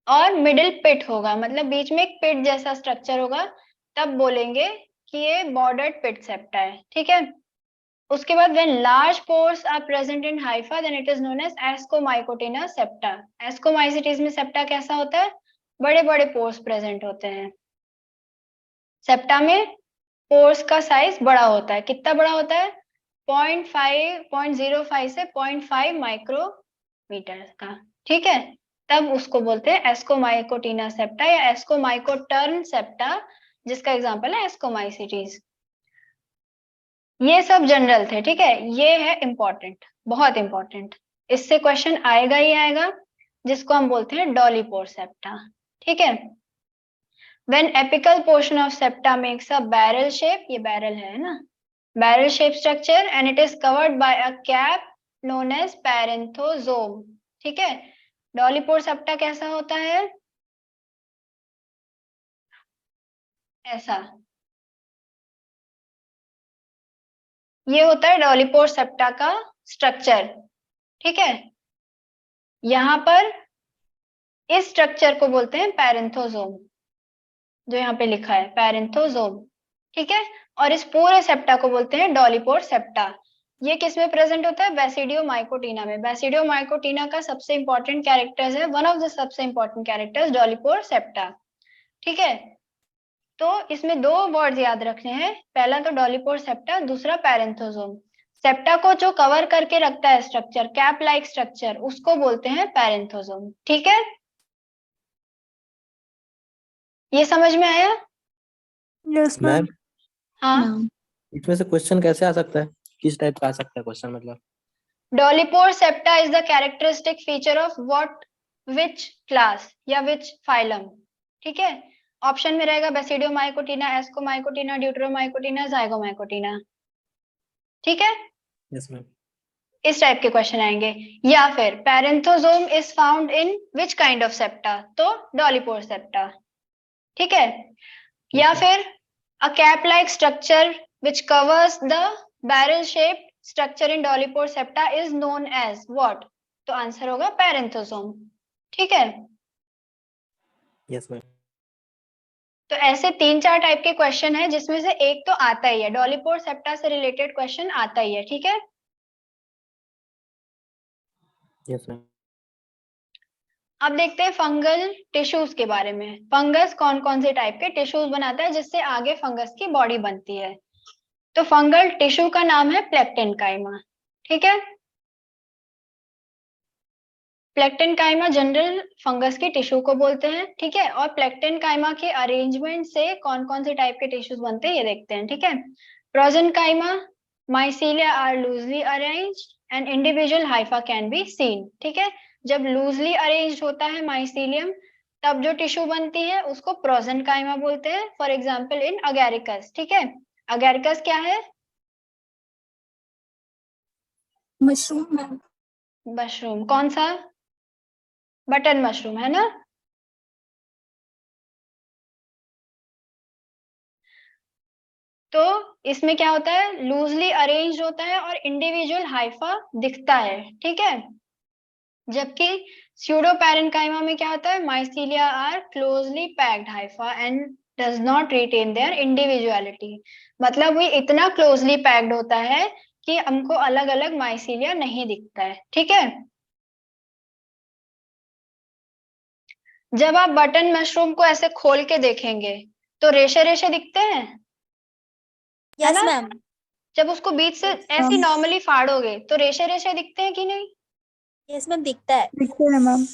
और मिडिल पिट होगा, मतलब बीच में एक पिट जैसा स्ट्रक्चर होगा, तब बोलेंगे कि ये बॉर्डर्ड पिट सेप्टा है, ठीक है। उसके बाद when large pores are present in hypha then it is known as ascomycotina septa। ascomycetes में सेप्टा कैसा होता है? बड़े बड़े पोर्स प्रेजेंट होते हैं। सेप्टा में पोर्स का साइज बड़ा होता है, कितना बड़ा होता है? 0.05 से 0.5 माइक्रोमीटर का, ठीक है। तब उसको बोलते हैं एस्कोमाइकोटिना सेप्टा या एस्कोमाइकोटर्न सेप्टा, जिसका एग्जांपल है एस्कोमाइसिटीज। ये सब जनरल थे, ठीक है। ये है इंपॉर्टेंट, बहुत इंपॉर्टेंट, इससे क्वेश्चन आएगा ही आएगा, जिसको हम बोलते हैं डॉलीपोर सेप्टा, ठीक है। When apical portion of septa makes a barrel shape, ये barrel है ना, barrel shape structure and it is covered by a cap known as parenthosome, ठीक है। डॉलीपोर सेप्टा कैसा होता है? ऐसा, ये होता है डॉलीपोर सेप्टा का स्ट्रक्चर, ठीक है। यहाँ पर इस स्ट्रक्चर को बोलते हैं पैरेंथोजोम, जो यहाँ पे लिखा है पैरेंथोजोम, ठीक है। और इस पूरे सेप्टा को बोलते हैं डॉलीपोर सेप्टा। ये किस में प्रेजेंट होता है? बैसिडियोमाइकोटिना में। बैसिडियोमाइकोटिना का सबसे इंपॉर्टेंट कैरेक्टर्स है, वन ऑफ द सबसे इंपॉर्टेंट कैरेक्टर्स डॉलीपोर सेप्टा, ठीक है। तो इसमें दो वर्ड्स याद रखने हैं, पहला तो डॉलीपोर सेप्टा, दूसरा पैरेंथोजोम। सेप्टा को जो कवर करके रखता है स्ट्रक्चर, कैप लाइक स्ट्रक्चर, उसको बोलते हैं पैरेंथोजोम, ठीक है। ये समझ में आया? Yes, ma'am. मैम हाँ। Ma'am. इसमें से क्वेश्चन कैसे आ सकता है? किस टाइप का आ सकता है क्वेश्चन? मतलब डॉलीपोर septa is the characteristic feature of what, which class या विच फाइलम, ठीक है। ऑप्शन में रहेगा बैसिडियोमाइकोटिना, एस्कोमाइकोटिना, ड्यूटेरोमाइकोटिना, जाइगोमाइकोटिना, ठीक है। Yes ma'am. इस टाइप के क्वेश्चन आएंगे। या फिर parenthosome is found in which kind of septa, तो डॉलीपोर सेप्टा, ठीक है। या फिर a cap like structure which covers the barrel shape structure in dolipore septa is known as what, तो आंसर होगा पैरेंथोजोम, ठीक है। Yes ma'am. तो ऐसे 3-4 टाइप के क्वेश्चन है, जिसमें से एक तो आता ही है, डॉलीपोर सेप्टा से रिलेटेड क्वेश्चन आता ही है, ठीक है। Yes ma'am. अब देखते हैं फंगल टिश्यूज के बारे में। फंगस कौन कौन से टाइप के टिश्यूज बनाता है, जिससे आगे फंगस की बॉडी बनती है। तो फंगल टिश्यू का नाम है प्लेक्टेनकाइमा, ठीक है। प्लेक्टेनकाइमा जनरल फंगस की टिश्यू को बोलते हैं, ठीक है। और प्लेक्टेनकाइमा के अरेंजमेंट से कौन कौन से टाइप के टिश्यूज बनते हैं ये देखते हैं, ठीक है। Prosenchyma, mycelia are loosely arranged and individual hypha can be seen, ठीक है। जब लूजली अरेंज्ड होता है माइसीलियम, तब जो टिश्यू बनती है उसको प्रोजेन्काइमा बोलते हैं, फॉर एग्जाम्पल इन अगैरिकस। ठीक है, अगैरिकस क्या है? Mushroom ma'am. मशरूम। कौन सा? बटन मशरूम, है ना? तो इसमें क्या होता है, लूजली अरेंज होता है और इंडिविजुअल हाइफा दिखता है। ठीक है, जबकि स्यूडो पैरेन्काइमा में क्या होता है, mycelia are closely packed hypha and does not retain their individuality. मतलब वो इतना क्लोजली पैक्ड होता है कि हमको अलग अलग माइसीलिया नहीं दिखता है। ठीक है, जब आप बटन मशरूम को ऐसे खोल के देखेंगे तो रेशे रेशे दिखते हैं, है यस ना? मैम। जब उसको बीच से ऐसे मैम। नॉर्मली फाड़ोगे तो रेशे रेशे दिखते हैं कि नहीं? यस मैम, दिखता है। दिखते हैं मैम।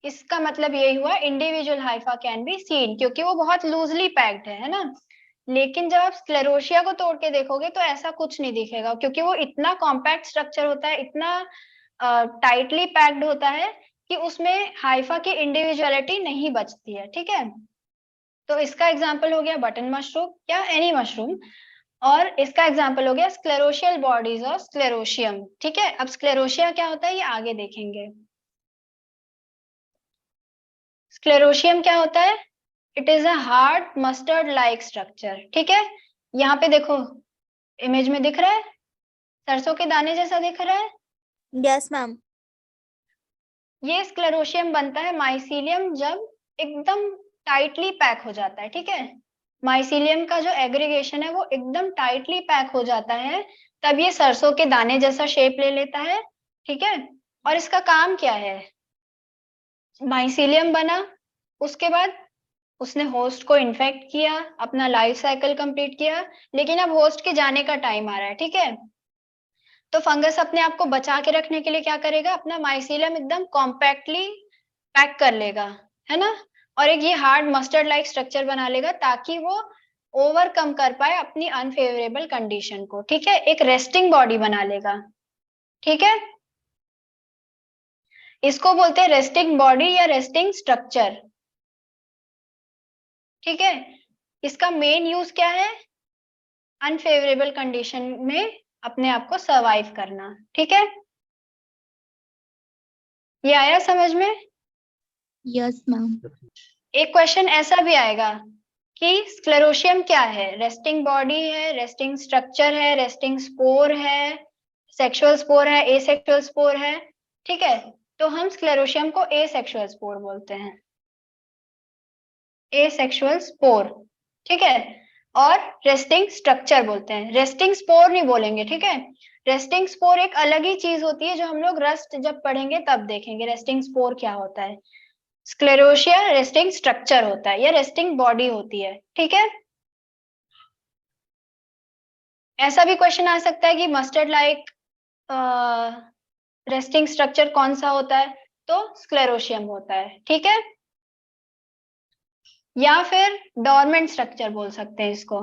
इसका मतलब यही हुआ individual hypha can be scene, क्योंकि वो बहुत लूजली पैक्ड है ना? लेकिन जब आप स्क्लेरोशिया को तोड़ के देखोगे तो ऐसा कुछ नहीं दिखेगा, क्योंकि वो इतना कॉम्पैक्ट स्ट्रक्चर होता है, इतना टाइटली पैक्ड होता है कि उसमें हाइफा की इंडिविजुअलिटी नहीं बचती है। ठीक है, तो इसका एग्जाम्पल हो गया बटन मशरूम या एनी मशरूम, और इसका एग्जाम्पल हो गया स्क्लेरोशियल बॉडीज और स्क्लेरोशियम। ठीक है, अब स्क्लेरोशिया क्या होता है ये आगे देखेंगे। स्क्लेरोशियम क्या होता है? It is a hard mustard like structure. ठीक है, यहाँ पे देखो, इमेज में दिख रहा है, सरसों के दाने जैसा दिख रहा है। Yes ma'am. ये स्क्लेरोशियम बनता है माइसीलियम जब एकदम टाइटली पैक हो जाता है। ठीक है, माइसीलियम का जो एग्रीगेशन है वो एकदम टाइटली पैक हो जाता है, तब ये सरसों के दाने जैसा शेप ले लेता है। ठीक है, और इसका काम क्या है? माइसीलियम बना, उसके बाद उसने होस्ट को इन्फेक्ट किया, अपना लाइफ साइकिल कंप्लीट किया, लेकिन अब होस्ट के जाने का टाइम आ रहा है। ठीक है, तो फंगस अपने आप को बचा के रखने के लिए क्या करेगा, अपना माइसीलियम एकदम कॉम्पैक्टली पैक कर लेगा, है ना? और एक ये हार्ड मस्टर्ड लाइक स्ट्रक्चर बना लेगा ताकि वो ओवरकम कर पाए अपनी अनफेवरेबल कंडीशन को। ठीक है, एक रेस्टिंग बॉडी बना लेगा। ठीक है, इसको बोलते हैं रेस्टिंग बॉडी या रेस्टिंग स्ट्रक्चर। ठीक है, इसका मेन यूज क्या है? अनफेवरेबल कंडीशन में अपने आप को सरवाइव करना। ठीक है, ये आया समझ में? Yes ma'am. एक क्वेश्चन ऐसा भी आएगा कि स्क्लेरोशियम क्या है? रेस्टिंग बॉडी है, रेस्टिंग स्ट्रक्चर है, रेस्टिंग स्पोर है, सेक्सुअल स्पोर है, एसेक्सुअल स्पोर है। ठीक है, तो हम स्क्लेरोशियम को एसेक्सुअल स्पोर बोलते हैं, एसेक्सुअल स्पोर। ठीक है, और रेस्टिंग स्ट्रक्चर बोलते हैं, रेस्टिंग स्पोर नहीं बोलेंगे। ठीक है, रेस्टिंग स्पोर एक अलग ही चीज होती है जो हम लोग रस्ट जब पढ़ेंगे तब देखेंगे रेस्टिंग स्पोर क्या होता है। स्क्लेरोशिया रेस्टिंग स्ट्रक्चर होता है या रेस्टिंग बॉडी होती है। ठीक है, ऐसा भी क्वेश्चन आ सकता है कि मस्टर्ड लाइक रेस्टिंग स्ट्रक्चर कौन सा होता है, तो स्क्लेरोशियम होता है। ठीक है, या फिर डॉर्मेंट स्ट्रक्चर बोल सकते हैं इसको,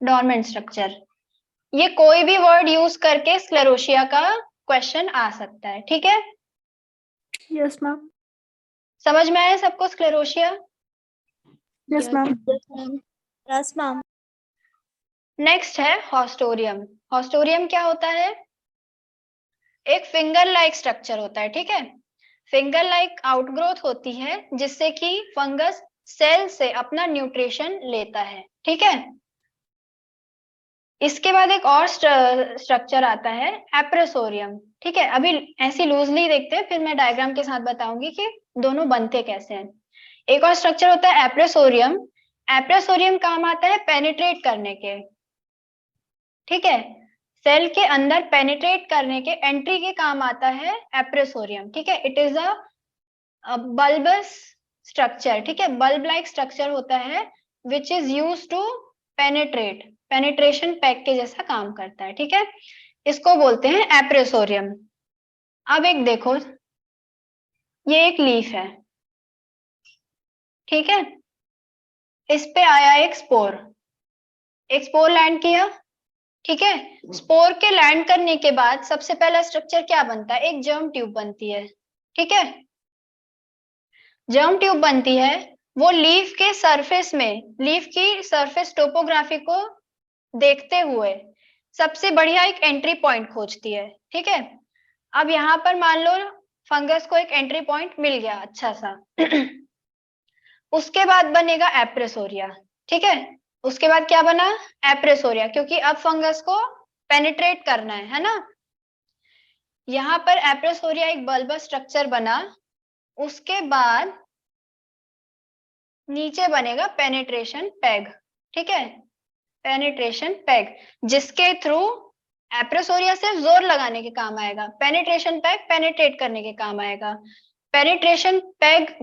डॉर्मेंट स्ट्रक्चर। ये कोई भी वर्ड यूज करके स्क्लेरोशिया का क्वेश्चन आ सकता है। ठीक है, यस मैम। समझ में आया सबको स्क्लेरोशिया? Yes ma'am. Yes ma'am. Next है हॉस्टोरियम। हॉस्टोरियम क्या होता है? एक फिंगर लाइक स्ट्रक्चर होता है। ठीक है, फिंगर लाइक आउटग्रोथ होती है जिससे कि फंगस सेल से अपना न्यूट्रिशन लेता है। ठीक है, इसके बाद एक और स्ट्रक्चर आता है एप्रेसोरियम। ठीक है, अभी ऐसी लूजली देखते हैं, फिर मैं डायग्राम के साथ बताऊंगी कि दोनों बनते कैसे हैं। एक और स्ट्रक्चर होता है एप्रेसोरियम। एप्रेसोरियम काम आता है पेनिट्रेट करने के। ठीक है, सेल के अंदर पेनिट्रेट करने के, एंट्री के काम आता है एप्रेसोरियम। ठीक है, it is a bulbous structure. ठीक है, बल्ब लाइक स्ट्रक्चर होता है which is use to penetrate, penetration peg के जैसा काम करता है। ठीक है, इसको बोलते हैं एप्रेसोरियम। अब एक देखो, ये एक लीफ है। ठीक है, इस पे आया एक स्पोर, एक स्पोर लैंड किया। ठीक है, स्पोर के लैंड करने के बाद सबसे पहला स्ट्रक्चर क्या बनता है? एक जर्म ट्यूब बनती है। ठीक है, जर्म ट्यूब बनती है वो लीफ के सरफेस में, लीफ की सरफेस टोपोग्राफी को देखते हुए सबसे बढ़िया एक एंट्री पॉइंट खोजती है। ठीक है, अब यहाँ पर मान लो फंगस को एक एंट्री पॉइंट मिल गया अच्छा सा उसके बाद बनेगा एप्रेसोरिया। ठीक है, उसके बाद क्या बना? एप्रेसोरिया, क्योंकि अब फंगस को पेनिट्रेट करना है ना। यहाँ पर एप्रेसोरिया एक बल्बस स्ट्रक्चर बना, उसके बाद नीचे बनेगा पेनिट्रेशन पैग। ठीक है, पेनिट्रेशन पैग, जिसके थ्रू एप्रेसोरिया सिर्फ जोर लगाने के काम आएगा, पेनिट्रेशन पैग पेनिट्रेट करने के काम आएगा। पेनिट्रेशन पैग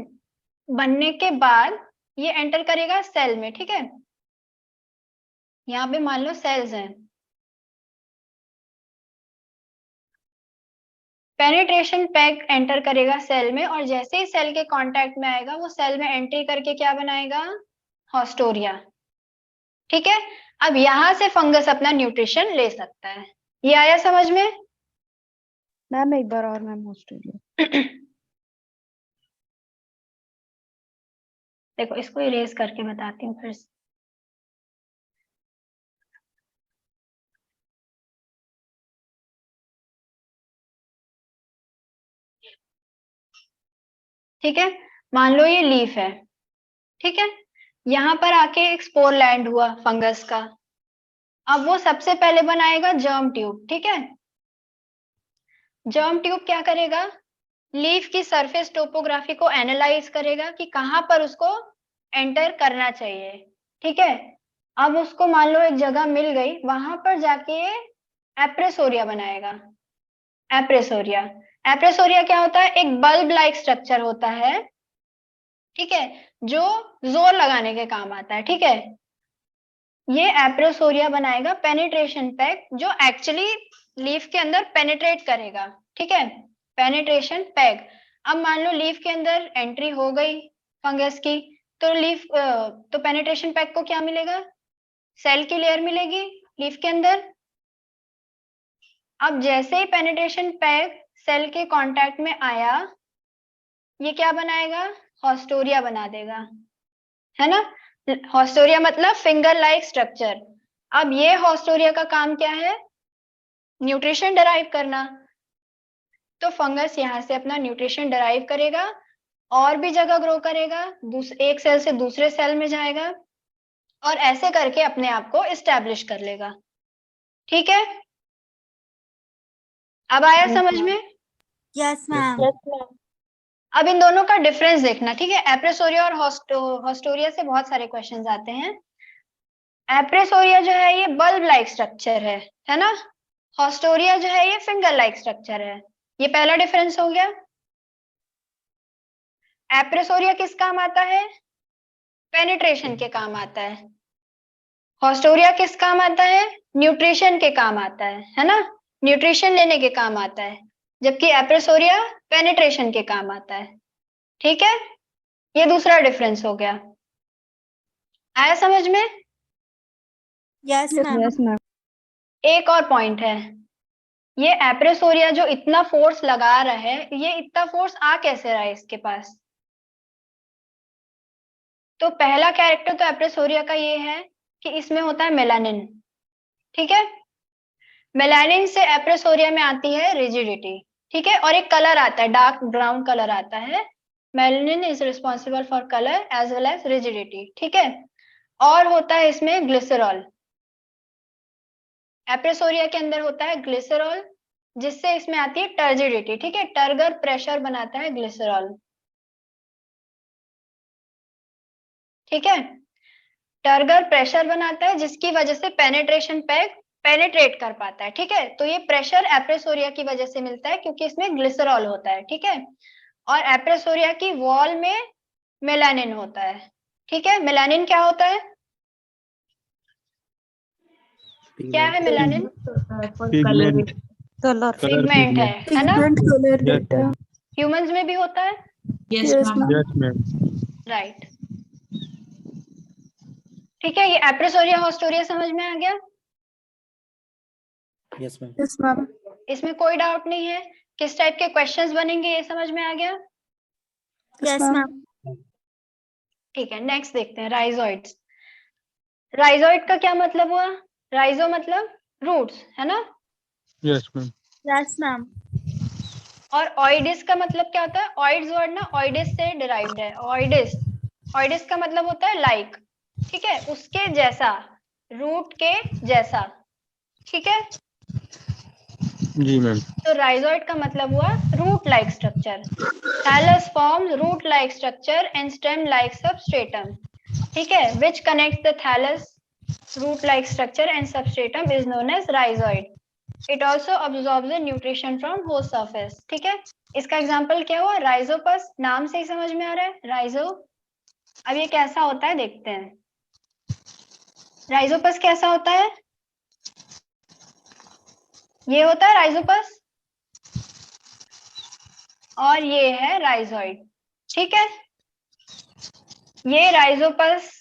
बनने के बाद ये एंटर करेगा सेल में। ठीक है, यहाँ पे मान लो सेल्स हैं, पेनिट्रेशन पैग एंटर करेगा सेल में, और जैसे ही सेल के कांटेक्ट में आएगा वो सेल में एंट्री करके क्या बनाएगा? हॉस्टोरिया। ठीक है, अब यहां से फंगस अपना न्यूट्रिशन ले सकता है। ये आया समझ में? मैम एक बार और मैम हॉस्टोरिया। देखो इसको इरेज करके बताती हूँ फिर से। ठीक है, मान लो ये लीफ है। ठीक है, यहाँ पर आके एक स्पोर लैंड हुआ फंगस का, अब वो सबसे पहले बनाएगा जर्म ट्यूब। ठीक है, जर्म ट्यूब क्या करेगा? लीफ की सरफेस टोपोग्राफी को एनालाइज करेगा कि कहां पर उसको एंटर करना चाहिए। ठीक है, अब उसको मान लो एक जगह मिल गई, वहां पर जाके एप्रेसोरिया बनाएगा। एप्रेसोरिया, एप्रेसोरिया क्या होता है? एक बल्ब लाइक स्ट्रक्चर होता है। ठीक है, जो जोर लगाने के काम आता है। ठीक है, ये एप्रेसोरिया बनाएगा पेनिट्रेशन पैग, जो एक्चुअली लीफ के अंदर पेनिट्रेट करेगा। ठीक है, पेनिट्रेशन पैग। अब मान लो लीफ के अंदर एंट्री हो गई फंगस की, तो तो पेनिट्रेशन पैग को क्या मिलेगा? सेल की लेयर मिलेगी लीफ के अंदर। अब जैसे ही पेनिट्रेशन पैग सेल के कांटेक्ट में आया, ये क्या बनाएगा? हॉस्टोरिया बना देगा, है ना। हॉस्टोरिया मतलब फिंगर लाइक स्ट्रक्चर। अब ये हॉस्टोरिया का काम क्या है? न्यूट्रिशन डराइव करना। तो फंगस यहाँ से अपना न्यूट्रिशन डराइव करेगा, और भी जगह ग्रो करेगा, एक सेल से दूसरे सेल में जाएगा, और ऐसे करके अपने आप को एस्टैब्लिश कर लेगा। ठीक है, अब आया समझ में? Yes ma'am. अब इन दोनों का डिफरेंस देखना। ठीक है, एप्रेसोरिया और हॉस्टोरिया से बहुत सारे क्वेश्चंस आते हैं। एप्रेसोरिया जो है ये बल्ब लाइक स्ट्रक्चर है ना। हॉस्टोरिया जो है ये फिंगर लाइक स्ट्रक्चर है। ये पहला डिफरेंस हो गया। एप्रेसोरिया किस काम आता है? पेनिट्रेशन के काम आता है। हॉस्टोरिया किस काम आता है? न्यूट्रिशन के काम आता है ना, न्यूट्रिशन लेने के काम आता है, जबकि एप्रेसोरिया पेनिट्रेशन के काम आता है। ठीक है, ये दूसरा डिफरेंस हो गया। आया समझ में? Yes ma'am. एक और पॉइंट है, ये एप्रेसोरिया जो इतना फोर्स लगा रहा है, ये इतना फोर्स आ कैसे रहा है इसके पास? तो पहला कैरेक्टर तो एप्रेसोरिया का ये है कि इसमें होता है मेलानिन। ठीक है, मेलानिन से एप्रेसोरिया में आती है रिजिडिटी। ठीक है, और एक कलर आता है, डार्क ब्राउन कलर आता है। Melanin is responsible for colour as well as rigidity. ठीक है, और होता है इसमें ग्लिसरॉल। एप्रेसोरिया के अंदर होता है ग्लिसरॉल, जिससे इसमें आती है टर्जिडिटी। ठीक है, टर्गर प्रेशर बनाता है ग्लिसरॉल। ठीक है, टर्गर प्रेशर बनाता है, जिसकी वजह से पेनिट्रेशन पैग पेनिट्रेट कर पाता है। ठीक है, तो ये प्रेशर एप्रेसोरिया की वजह से मिलता है, क्योंकि इसमें ग्लिसरॉल होता है। ठीक है, और एप्रेसोरिया की वॉल में मेलानिन होता है। ठीक है, मेलानिन क्या होता है? क्या है मेलानिन? पिगमेंट कलर पिगमेंट है ना। कलर देता है। ह्यूमंस में भी होता है, Yes, Yes, ma'am. ma'am. Yes ma'am right. ठीक है, ये एप्रेसोरिया हॉस्टोरिया समझ में आ गया? Yes ma'am. Yes, ma'am. इसमें कोई डाउट नहीं है? किस टाइप के क्वेश्चंस बनेंगे ये समझ में आ गया? Yes ma'am. ठीक है, नेक्स्ट देखते हैं राइजोइड्स। राइजोइड का क्या मतलब हुआ? राइजो मतलब रूट्स, है ना? Yes, ma'am. Yes, ma'am. और ऑइडिस का मतलब क्या होता है? ऑइड्स वर्ड ना ऑइडिस से डिराइव्ड है। ऑइडिस, ऑइडिस का मतलब होता है लाइक, ठीक है, उसके जैसा, रूट के जैसा, ठीक है। जी मैम। तो राइजोइड का मतलब हुआ root like structure. Thallus forms root like structure and stem like substratum, ठीक है, which connect the thallus root like structure and substratum is known as rhizoid. It also absorbs the nutrition from host surface, ठीक है। इसका example क्या हुआ? Rhizopus, नाम से ही समझ में आ रहा है राइजो। अब ये कैसा होता है देखते हैं। राइजोपस कैसा होता है? ये होता है राइजोपस और ये है राइजोइड, ठीक है। ये राइजोपस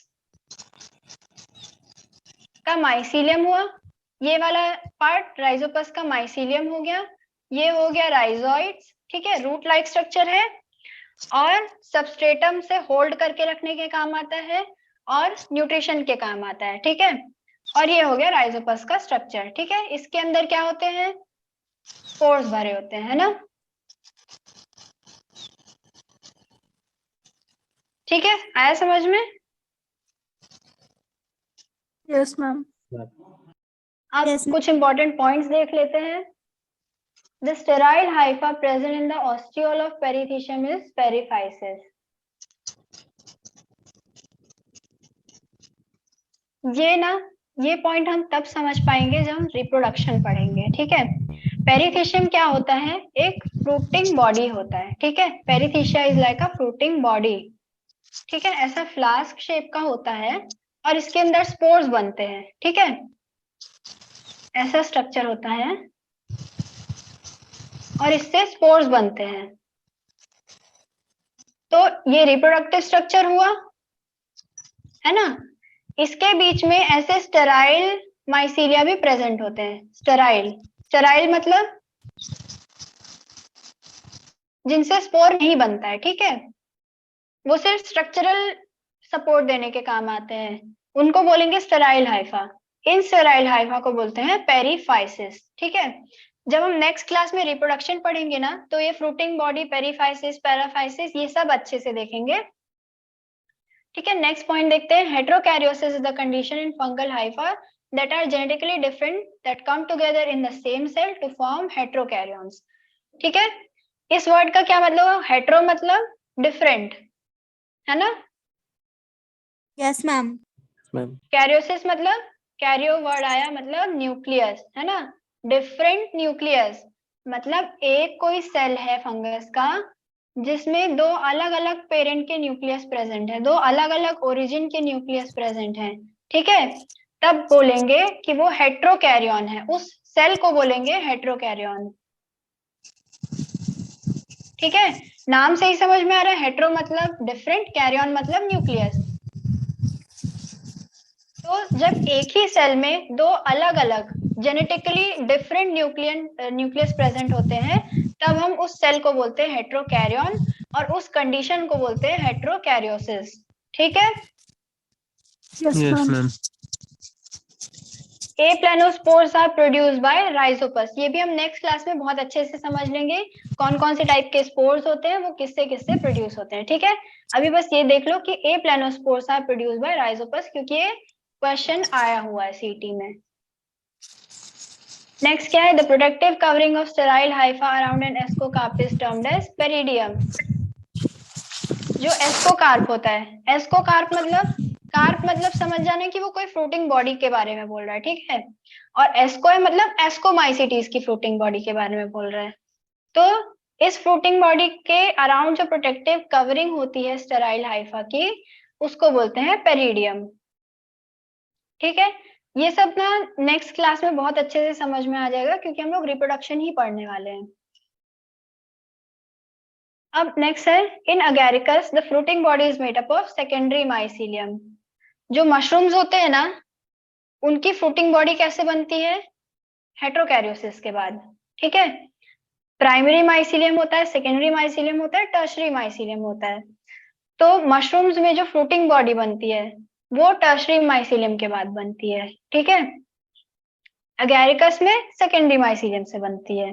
का माइसीलियम हुआ, ये वाला पार्ट राइजोपस का माइसीलियम हो गया, ये हो गया राइजोइड्स, ठीक है, रूट लाइक स्ट्रक्चर है और सबस्ट्रेटम से होल्ड करके रखने के काम आता है और न्यूट्रिशन के काम आता है, ठीक है। और ये हो गया राइजोपस का स्ट्रक्चर, ठीक है। इसके अंदर क्या होते हैं? स्पोर्स भरे होते हैं, है ना? ठीक है, आया समझ में? Yes, ma'am. अब Yes, कुछ इंपॉर्टेंट पॉइंट्स देख लेते हैं। The sterile hypha present in the ostiole of perithecium is periphysis. ये पॉइंट हम तब समझ पाएंगे जब हम रिप्रोडक्शन पढ़ेंगे, ठीक है। पेरिथीशियम क्या होता है? एक फ्रूटिंग बॉडी होता है, ठीक है। Perithecia is like a fruiting body, ठीक है। ऐसा फ्लास्क शेप का होता है और इसके अंदर स्पोर्स बनते हैं, ठीक है। ऐसा स्ट्रक्चर होता है और इससे स्पोर्स बनते हैं। तो ये रिप्रोडक्टिव स्ट्रक्चर हुआ, है ना। इसके बीच में ऐसे स्टेराइल माइसीलिया भी प्रेजेंट होते हैं। स्टेराइल, स्टेराइल मतलब जिनसे स्पोर नहीं बनता है, ठीक है। वो सिर्फ स्ट्रक्चरल सपोर्ट देने के काम आते हैं, उनको बोलेंगे स्टेराइल हाइफा। इन स्टेराइल हाइफा को बोलते हैं पेरीफाइसिस, ठीक है। जब हम नेक्स्ट क्लास में रिप्रोडक्शन पढ़ेंगे ना, तो ये फ्रूटिंग बॉडी, पेरीफाइसिस, पैराफाइसिस, ये सब अच्छे से देखेंगे, ठीक है। नेक्स्ट पॉइंट देखते हैं। हेटेरोकैरियोसिस is the condition in fungal Haifa that are genetically different that come together in the same cell to form heterokaryons, ठीक है। इस वर्ड का क्या मतलब है? हेट्रो मतलब डिफरेंट, है ना। yes, ma'am. मैम कैरियोसिस मतलब कैरियो वर्ड आया मतलब न्यूक्लियस, है ना। डिफरेंट न्यूक्लियस मतलब एक कोई सेल है फंगस का जिसमें दो अलग अलग पेरेंट के न्यूक्लियस प्रेजेंट है, दो अलग अलग ओरिजिन के न्यूक्लियस प्रेजेंट हैं, ठीक है। तब बोलेंगे कि वो हेट्रोकैरियन है, उस सेल को बोलेंगे हेट्रोकैरियन, ठीक है। नाम से ही समझ में आ रहा है, हेट्रो मतलब डिफरेंट, कैरियन मतलब न्यूक्लियस। तो जब एक ही सेल में दो अलग अलग जेनेटिकली डिफरेंट न्यूक्लियस प्रेजेंट होते हैं, तब हम उस सेल को बोलते हैं हेट्रोकैरियन और उस कंडीशन को बोलते हैं हेट्रोकैरियोसिस, ठीक है। Yes, Yes, ma'am. ma'am. Aplanospores are produced by rhizopus. ये भी हम नेक्स्ट क्लास में बहुत अच्छे से समझ लेंगे, कौन कौन से टाइप के स्पोर्स होते हैं, वो किससे किससे प्रोड्यूस होते हैं, ठीक है। अभी बस ये देख लो कि एप्लानोस्पोर्स आर प्रोड्यूस्ड बाय राइजोपस, क्योंकि ये क्वेश्चन आया हुआ है सीटी में। नेक्स्ट क्या है? The protective covering of sterile hypha around an ascocarp termed as peridium. जो एस्कोकार्प होता है, एस्कोकार्प मतलब, कार्प मतलब समझ जाना कि वो कोई फ्रूटिंग बॉडी के बारे में बोल रहा है, ठीक है। और एस्को है मतलब एस्कोमाइसिटीज की फ्रूटिंग बॉडी के बारे में बोल रहा है। तो इस फ्रूटिंग बॉडी के अराउंड जो प्रोटेक्टिव कवरिंग होती है स्टेराइल हाइफा की, उसको बोलते हैं पेरिडियम, ठीक है। ये सब ना नेक्स्ट क्लास में बहुत अच्छे से समझ में आ जाएगा, क्योंकि हम लोग रिप्रोडक्शन ही पढ़ने वाले हैं। अब नेक्स्ट है, in agaricus the fruiting body is made up of secondary mycelium. जो मशरूम्स होते हैं ना, उनकी फ्रूटिंग बॉडी कैसे बनती है? हेट्रोकैरियोसिस के बाद, ठीक है। प्राइमरी माइसीलियम होता है, सेकेंडरी माइसीलियम होता है, टर्शरी माइसीलियम होता है। तो मशरूम्स में जो फ्रूटिंग बॉडी बनती है वो टर्शरी माइसीलियम के बाद बनती है, ठीक है। एगैरिकस में सेकेंडरी माइसीलियम से बनती है।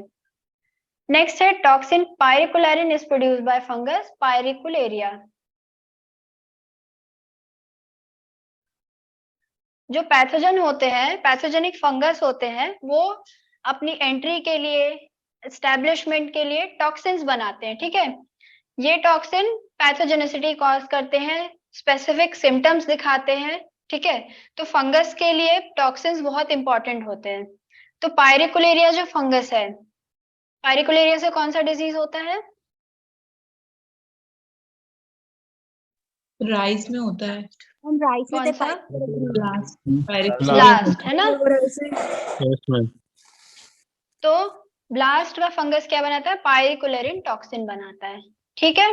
नेक्स्ट है toxin piricularin is produced by fungus pyricularia. जो पैथोजन होते हैं, पैथोजेनिक फंगस होते हैं, वो अपनी एंट्री के लिए, एस्टैब्लिशमेंट के लिए टॉक्सिन्स बनाते हैं, ठीक है। ये टॉक्सिन पैथोजेनिसिटी कॉज करते हैं, स्पेसिफिक सिम्टम्स दिखाते हैं, ठीक है। तो फंगस के लिए टॉक्सिन्स बहुत इंपॉर्टेंट होते हैं। तो पायरिकुलेरिया जो फंगस है, पायरिकुलेरिया से कौन सा डिजीज होता है? राइस में होता है। हम राइस में कौन से सा? ब्लास्ट ब्लास्ट है ना। Yes ma'am. तो ब्लास्ट का फंगस क्या बनाता है? पायरिकुलरिन टॉक्सिन बनाता है, ठीक है।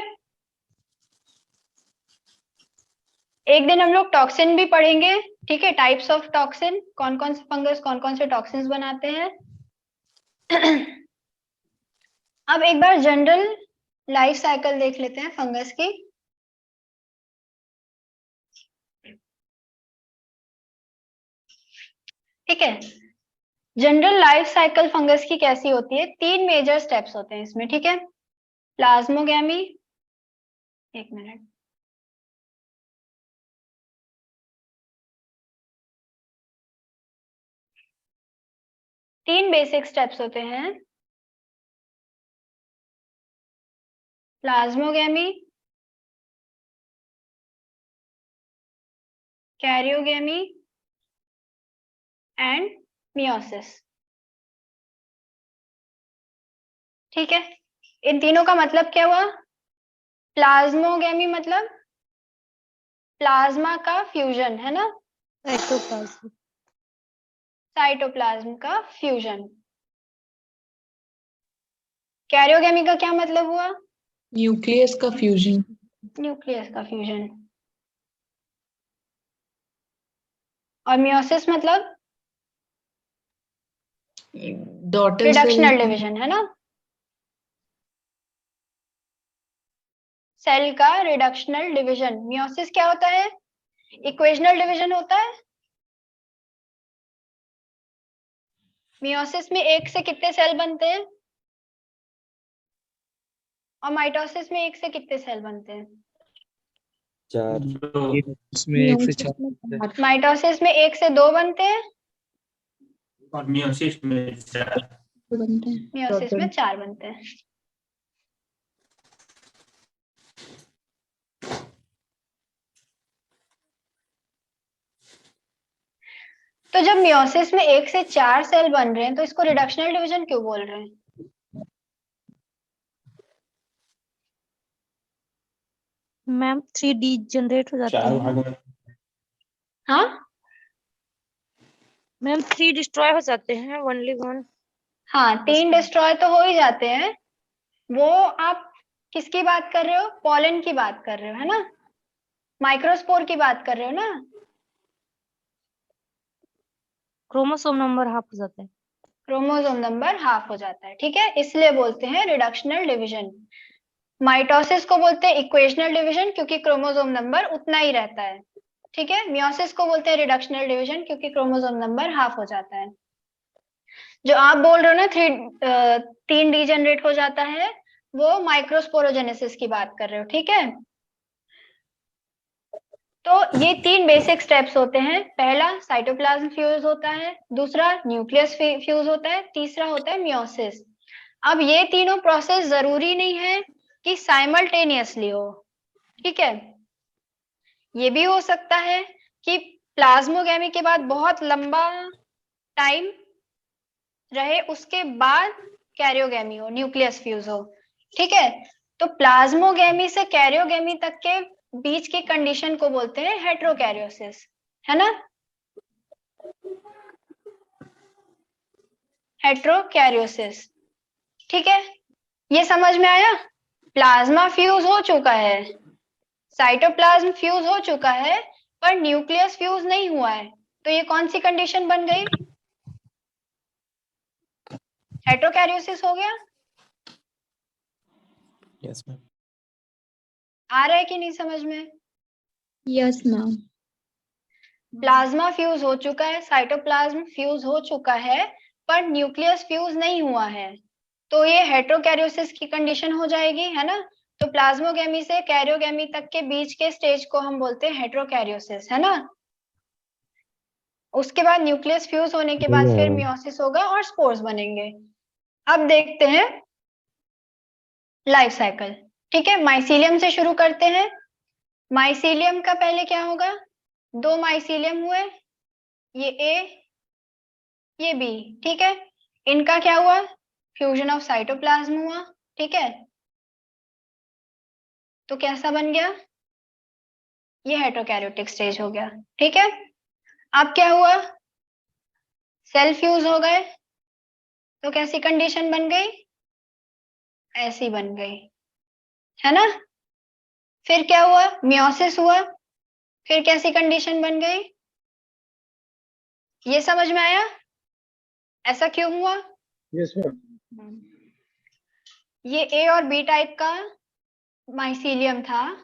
एक दिन हम लोग टॉक्सिन भी पढ़ेंगे, ठीक है। टाइप्स ऑफ टॉक्सिन, कौन कौन से फंगस कौन कौन से टॉक्सिन्स बनाते हैं। अब एक बार जनरल लाइफ साइकिल देख लेते हैं फंगस की। ठीक है, जनरल लाइफ साइकिल फंगस की कैसी होती है? 3 मेजर स्टेप्स होते हैं इसमें, ठीक है। प्लाज्मोगैमी, एक मिनट, तीन बेसिक स्टेप्स होते हैं। प्लाज्मोगैमी, कैरियोगैमी एंड मियोसिस, ठीक है। इन तीनों का मतलब क्या हुआ? प्लाज्मोगैमी मतलब प्लाज्मा का फ्यूजन, है ना, साइटोप्लाज्म का फ्यूजन। कैरियोगैमी का क्या मतलब हुआ? न्यूक्लियस का फ्यूजन। न्यूक्लियस का फ्यूजन। और मियोसिस मतलब डॉटर रिडक्शनल डिवीजन, है ना, सेल का रिडक्शनल डिवीजन। मियोसिस क्या होता है? इक्वेशनल डिवीजन होता है। मियोसिस में एक से कितने सेल बनते हैं? और माइटोसिस में एक से कितने सेल बनते हैं? 4। इसमें 1 से 4 माइटोसिस में एक से 2 बनते हैं और मियोसिस में 4 मियोसिस में 4 बनते हैं। तो जब मियोसिस में 1 से 4 सेल बन रहे हैं तो इसको रिडक्शनल डिवीजन क्यों बोल रहे हैं? मैम 3D जनरेट हो जाते 4 हैं। भागों में हाँ, मैम 3 डिस्ट्रॉय हो जाते हैं, ओनली वन। हाँ, 3 डिस्ट्रॉय तो हो ही जाते हैं। वो आप किसकी बात कर रहे हो? पॉलन की बात कर रहे हो, है ना, माइक्रोस्पोर की बात कर रहे हो ना। क्रोमोसोम नंबर हाफ हो जाता है। क्रोमोसोम नंबर हाफ हो जाता है, ठीक है, इसलिए बोलते हैं रिडक्शनल डिवीजन। माइटोसिस को बोलते हैं इक्वेशनल डिवीजन क्योंकि क्रोमोसोम नंबर उतना ही रहता है, ठीक है। मियोसिस को बोलते हैं रिडक्शनल डिवीजन क्योंकि क्रोमोसोम नंबर हाफ हो जाता है। जो आप बोल रहे हो ना 3 डीजेनरेट हो जाता है, वो माइक्रोस्पोरोजेनेसिस की बात कर रहे हो, ठीक है। तो ये 3 बेसिक स्टेप्स होते हैं। पहला साइटोप्लाज्म फ्यूज होता है, दूसरा न्यूक्लियस फ्यूज होता है, तीसरा होता है मियोसिस। अब ये तीनों प्रोसेस जरूरी नहीं है कि साइमल्टेनियसली हो, ठीक है। ये भी हो सकता है कि प्लाज्मोगैमी के बाद बहुत लंबा टाइम रहे, उसके बाद कैरियोगैमी हो, न्यूक्लियस फ्यूज हो, ठीक है। तो प्लाज्मोगैमी से कैरियोगैमी तक के बीच की कंडीशन को बोलते हैं हेट्रोकैरियोसिस, है ना, हेट्रोकैरियोसिस, ठीक है। ये समझ में आया? प्लाज्मा फ्यूज हो चुका है, साइटोप्लाज्म फ्यूज हो चुका है, पर न्यूक्लियस फ्यूज नहीं हुआ है, तो ये कौन सी कंडीशन बन गई? हेट्रोकैरियोसिस हो गया। Yes ma'am. आ रहा है कि नहीं समझ में? Yes ma'am. प्लाज्मा फ्यूज हो चुका है, साइटोप्लाज्म फ्यूज हो चुका है, पर न्यूक्लियस फ्यूज नहीं हुआ है, तो ये हेटेरोकैरियोसिस की कंडीशन हो जाएगी, है ना। तो प्लाज्मोगेमी से कैरियोगेमी तक के बीच के स्टेज को हम बोलते हैं हेटेरोकैरियोसिस, है ना। उसके बाद न्यूक्लियस फ्यूज होने के बाद फिर मियोसिस होगा और स्पोर्स बनेंगे। अब देखते हैं लाइफ साइकिल। ठीक है, माइसीलियम से शुरू करते हैं। माइसीलियम का पहले क्या होगा? 2 माइसीलियम हुए, ये ए, ये बी। ठीक है, इनका क्या हुआ? फ्यूजन ऑफ साइटोप्लाज्म हुआ। ठीक है, तो कैसा बन गया? ये हेटेरोकैरियोटिक स्टेज हो गया। ठीक है, अब क्या हुआ? सेल फ्यूज हो गए, तो कैसी कंडीशन बन गई? ऐसी बन गई, है ना। फिर क्या हुआ? मियोसिस हुआ, फिर कैसी कंडीशन बन गई? ये समझ में आया? ऐसा क्यों हुआ? Yes, ma'am. ये ए और बी टाइप का माइसीलियम था,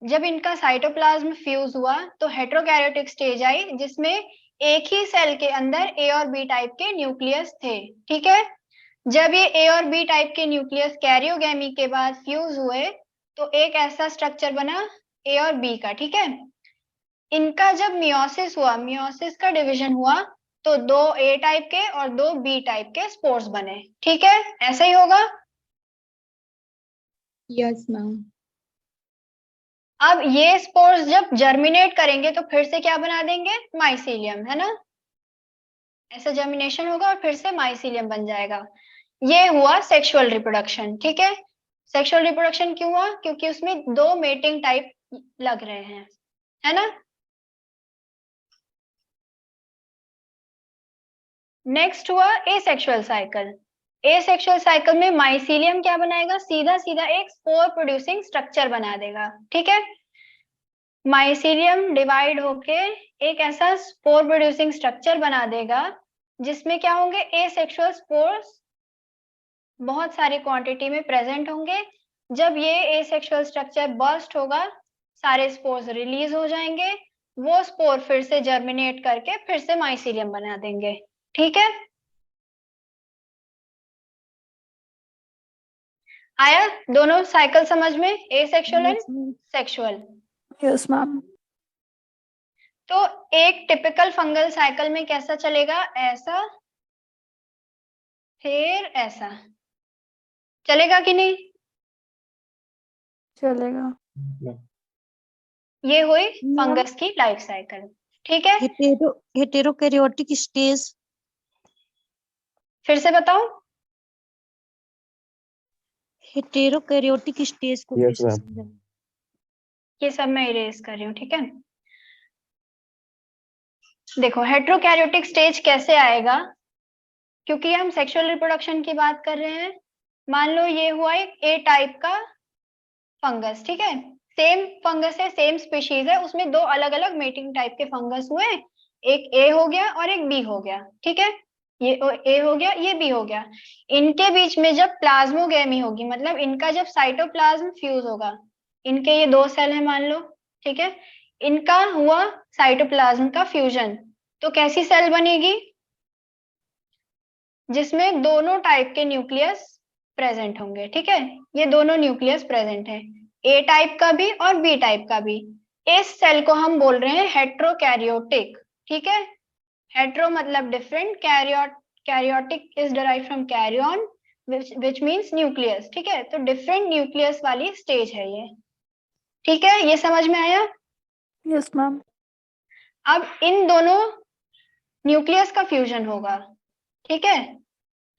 जब इनका साइटोप्लाज्म फ्यूज हुआ तो हेटेरोकैरियोटिक स्टेज आई, जिसमें एक ही सेल के अंदर ए और बी टाइप के न्यूक्लियस थे। ठीक है, जब ये ए और बी टाइप के न्यूक्लियस कैरियोगेमी के बाद फ्यूज हुए तो एक ऐसा स्ट्रक्चर बना ए और बी का। ठीक है, इनका जब मियोसिस हुआ, मियोसिस का डिवीजन हुआ, तो 2 ए टाइप के और 2 बी टाइप के स्पोर्स बने। ठीक है, ऐसा ही होगा। Yes ma'am. अब ये स्पोर्स जब जर्मिनेट करेंगे तो फिर से क्या बना देंगे? माइसीलियम, है ना। ऐसा जर्मिनेशन होगा और फिर से माइसीलियम बन जाएगा। ये हुआ सेक्सुअल रिप्रोडक्शन। ठीक है, सेक्सुअल रिप्रोडक्शन क्यों हुआ? क्योंकि उसमें 2 मेटिंग टाइप लग रहे हैं, है ना। नेक्स्ट हुआ एसेक्सुअल साइकिल। एसेक्सुअल साइकिल में माइसीलियम क्या बनाएगा? सीधा सीधा एक स्पोर प्रोड्यूसिंग स्ट्रक्चर बना देगा। ठीक है, माइसीलियम डिवाइड होके एक ऐसा स्पोर प्रोड्यूसिंग स्ट्रक्चर बना देगा, जिसमें क्या होंगे? एसेक्सुअल स्पोर्स बहुत सारी क्वांटिटी में प्रेजेंट होंगे। जब ये एसेक्सुअल स्ट्रक्चर बर्स्ट होगा, सारे स्पोर्स रिलीज हो जाएंगे, वो स्पोर फिर से जर्मिनेट करके फिर से माइसीलियम बना देंगे। ठीक है, आया दोनों साइकिल समझ में? Asexual and sexual. Yes ma'am. तो एक टिपिकल फंगल साइकिल में कैसा चलेगा? ऐसा, फिर ऐसा। चलेगा कि नहीं? चलेगा। ये हुई फंगस की लाइफ साइकिल। ठीक है, हेटेरोकैरियोटिक स्टेज फिर से बताऊं? हेटेरोकैरियोटिक स्टेज को Yes, कैसे ma'am. समझाएं? ये सब मैं इरेज कर रही हूँ। ठीक है, देखो हेटेरोकैरियोटिक स्टेज कैसे आएगा, क्योंकि हम सेक्सुअल रिप्रोडक्शन की बात कर रहे हैं। मान लो ये हुआ एक ए टाइप का फंगस। ठीक है, सेम फंगस है, सेम स्पीशीज है, उसमें 2 अलग अलग मेटिंग टाइप के फंगस हुए, एक ए हो गया और एक बी हो गया। ठीक है, ये ए हो गया, ये बी हो गया। इनके बीच में जब प्लाज्मोगेमी होगी, मतलब इनका जब साइटोप्लाज्म फ्यूज होगा, इनके ये 2 सेल है मान लो। ठीक है, इनका हुआ साइटोप्लाज्म का फ्यूजन, तो कैसी सेल बनेगी? जिसमें दोनों टाइप के न्यूक्लियस प्रेजेंट होंगे। ठीक है, ये दोनों न्यूक्लियस प्रेजेंट है, ए टाइप का भी और बी टाइप का भी। इस सेल को हम बोल रहे हैं हेटेरोकैरियोटिक। ठीक है, हेटेरो मतलब different, karyotic is derived from karyon which means nucleus. ठीक है, तो डिफरेंट न्यूक्लियस वाली स्टेज है ये। ठीक है, ये समझ में आया? Yes ma'am. अब इन दोनों न्यूक्लियस का फ्यूजन होगा। ठीक है,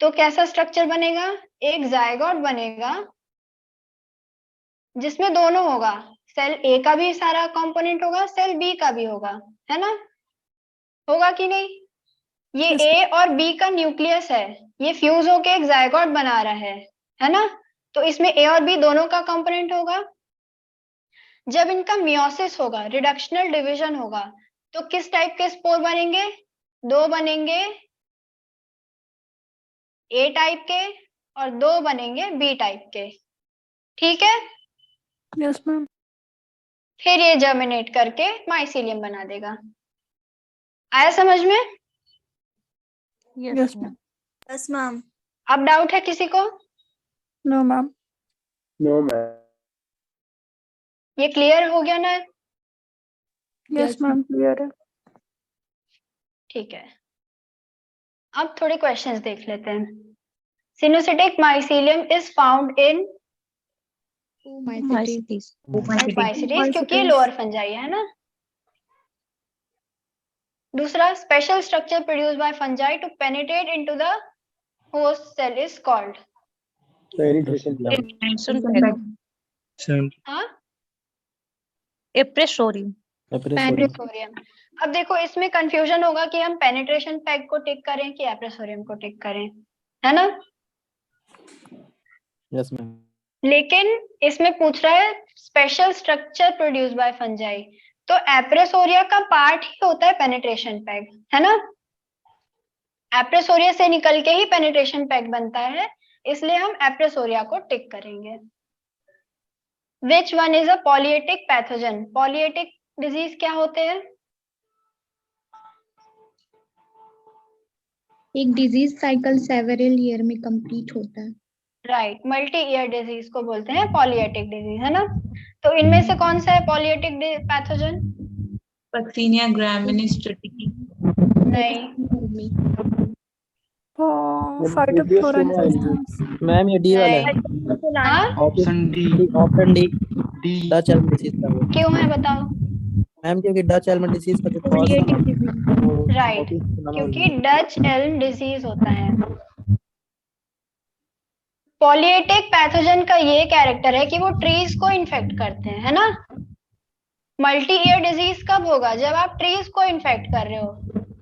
तो कैसा स्ट्रक्चर बनेगा? एक जायगोट बनेगा, जिसमें दोनों होगा, सेल ए का भी सारा कंपोनेंट होगा, सेल बी का भी होगा, है ना। होगा कि नहीं? ये Yes, ए और बी का न्यूक्लियस है, ये फ्यूज होके एक जायगोट बना रहा है ना। तो इसमें ए और बी दोनों का कंपोनेंट होगा। जब इनका मियोसिस होगा, रिडक्शनल डिवीजन होगा, तो किस टाइप के स्पोर बनेंगे? 2 बनेंगे ए टाइप के और 2 बनेंगे बी टाइप के। ठीक है, Yes, ma'am. फिर ये जर्मिनेट करके माइसीलियम बना देगा। आया समझ में? Yes, Yes, ma'am. Yes, ma'am. अब डाउट है किसी को? No, ma'am. No, ma'am. ये क्लियर हो गया ना? Yes, ma'am. Clear है. ठीक है, अब थोड़े क्वेश्चंस देख लेते हैं। Coenocytic mycelium is found in Mycetes. Mycetes, क्योंकि ये Mycetes. लोअर फंजाई है ना। दूसरा, special structure produced by fungi to penetrate into the host cell is called. Penetration peg. Penetration peg. हाँ, Epresorium. एप्रेसोरियम। अब देखो इसमें कंफ्यूजन होगा कि हम पेनिट्रेशन पैग को टिक करें कि एप्रेसोरियम को टिक करें, है ना? Yes ma'am. लेकिन इसमें पूछ रहा है special structure produce by fungi, तो एप्रेसोरिया का पार्ट ही होता है पेनिट्रेशन पैग, है ना? एप्रेसोरिया से निकल के ही पेनिट्रेशन पैग बनता है, इसलिए हम एप्रेसोरिया को टिक करेंगे। Which one is a polyetic pathogen? Polyetic disease क्या होते हैं? एक डिजीज साइकिल सेवरल ईयर में कंप्लीट होता है। राइट, मल्टी ईयर डिजीज को बोलते हैं पॉलिएटिक डिजीज, है ना? तो इनमें से कौन सा है पॉलिएटिक पैथोजन? Bacteria graminis triticum. नहीं, Phytophthora disease. मैम ये डी वाला है। हाँ, option D Dutch Elm disease का वो। क्यों है बताओ? मैम क्योंकि डच एल्म डिसीज का जो कॉज था ना, राइट, क्योंकि डच एल्म डिजीज होता है। पॉलिएटिक पैथोजन का ये कैरेक्टर है कि वो ट्रीज को इन्फेक्ट करते हैं, है ना? मल्टी ईयर डिजीज कब होगा? जब आप ट्रीज को इन्फेक्ट कर रहे हो,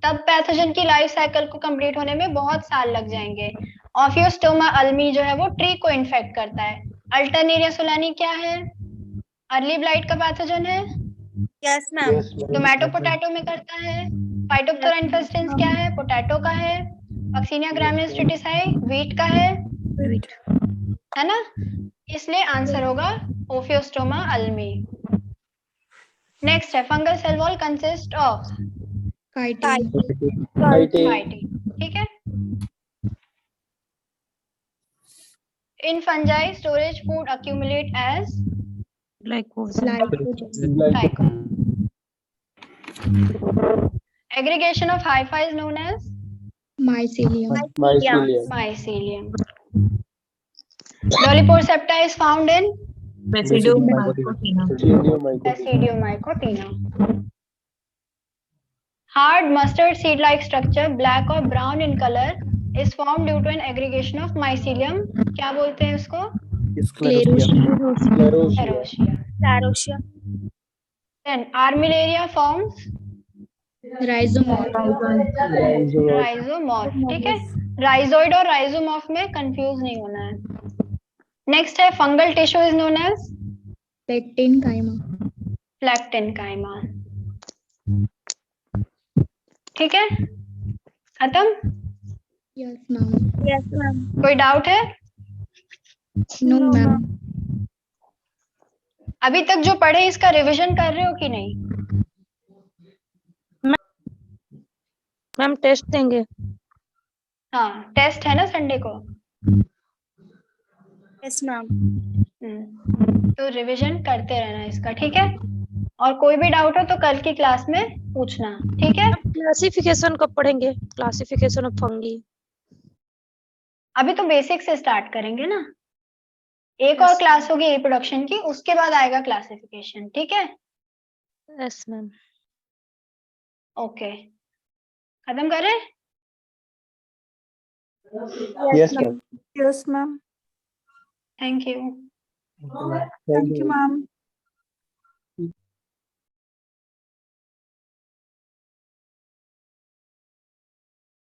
तब पैथोजन की लाइफ साइकिल को कंप्लीट होने में बहुत साल लग जाएंगे। ऑफियोस्टोमा अल्मी जो है वो ट्री को इन्फेक्ट करता है। अल्टरनेरिया सोलानी क्या है? अर्ली ब्लाइट का पैथोजन है। Yes, ma'am. टोमेटो पोटैटो में करता है। फाइटोप्थोरा इन्फेस्टेंस क्या है? पोटैटो का है। वक्सीनिया ग्रामिनिस ट्रिटिसाई व्हीट का है ना? इसलिए आंसर होगा ओफियोस्टोमा अल्मी। नेक्स्ट है fungal cell wall consist of Chitin. ठीक है। In fungi storage food accumulate as Glycogen. glycogen. Aggregation of hyphae is known as mycelium. Mycelium. mycelium. Dolichosepta is found in Basidiomycotina. Basidiomycotina. Hard mustard seed-like structure, black or brown in color, is formed due to an aggregation of mycelium. क्या बोलते हैं उसको? Sclerotia. Sclerotia. Then armillaria forms rhizomorph. ठीक है, rhizoid और rhizomorph में confuse नहीं होना है। नेक्स्ट है fungal tissue is known as plectenchyma. Plectenchyma. ठीक है, खत्म? Yes ma'am. Yes, ma'am. कोई डाउट है? No ma'am. अभी तक जो पढ़े इसका रिवीजन कर रहे हो कि नहीं? मैम टेस्ट देंगे। हाँ, टेस्ट है ना संडे को। Yes, ma'am. तो रिवीजन करते रहना इसका, ठीक है? और कोई भी डाउट हो तो कल की क्लास में पूछना, ठीक है? क्लासिफिकेशन कब पढ़ेंगे? Classification of fungi. अभी तो बेसिक से स्टार्ट करेंगे ना। एक और क्लास होगी रिप्रोडक्शन की, उसके बाद आएगा क्लासिफिकेशन, ठीक है? Yes ma'am. ओके, खत्म करें? Yes, ma'am. Yes, ma'am. Thank you. Thank Thank you. you, ma'am.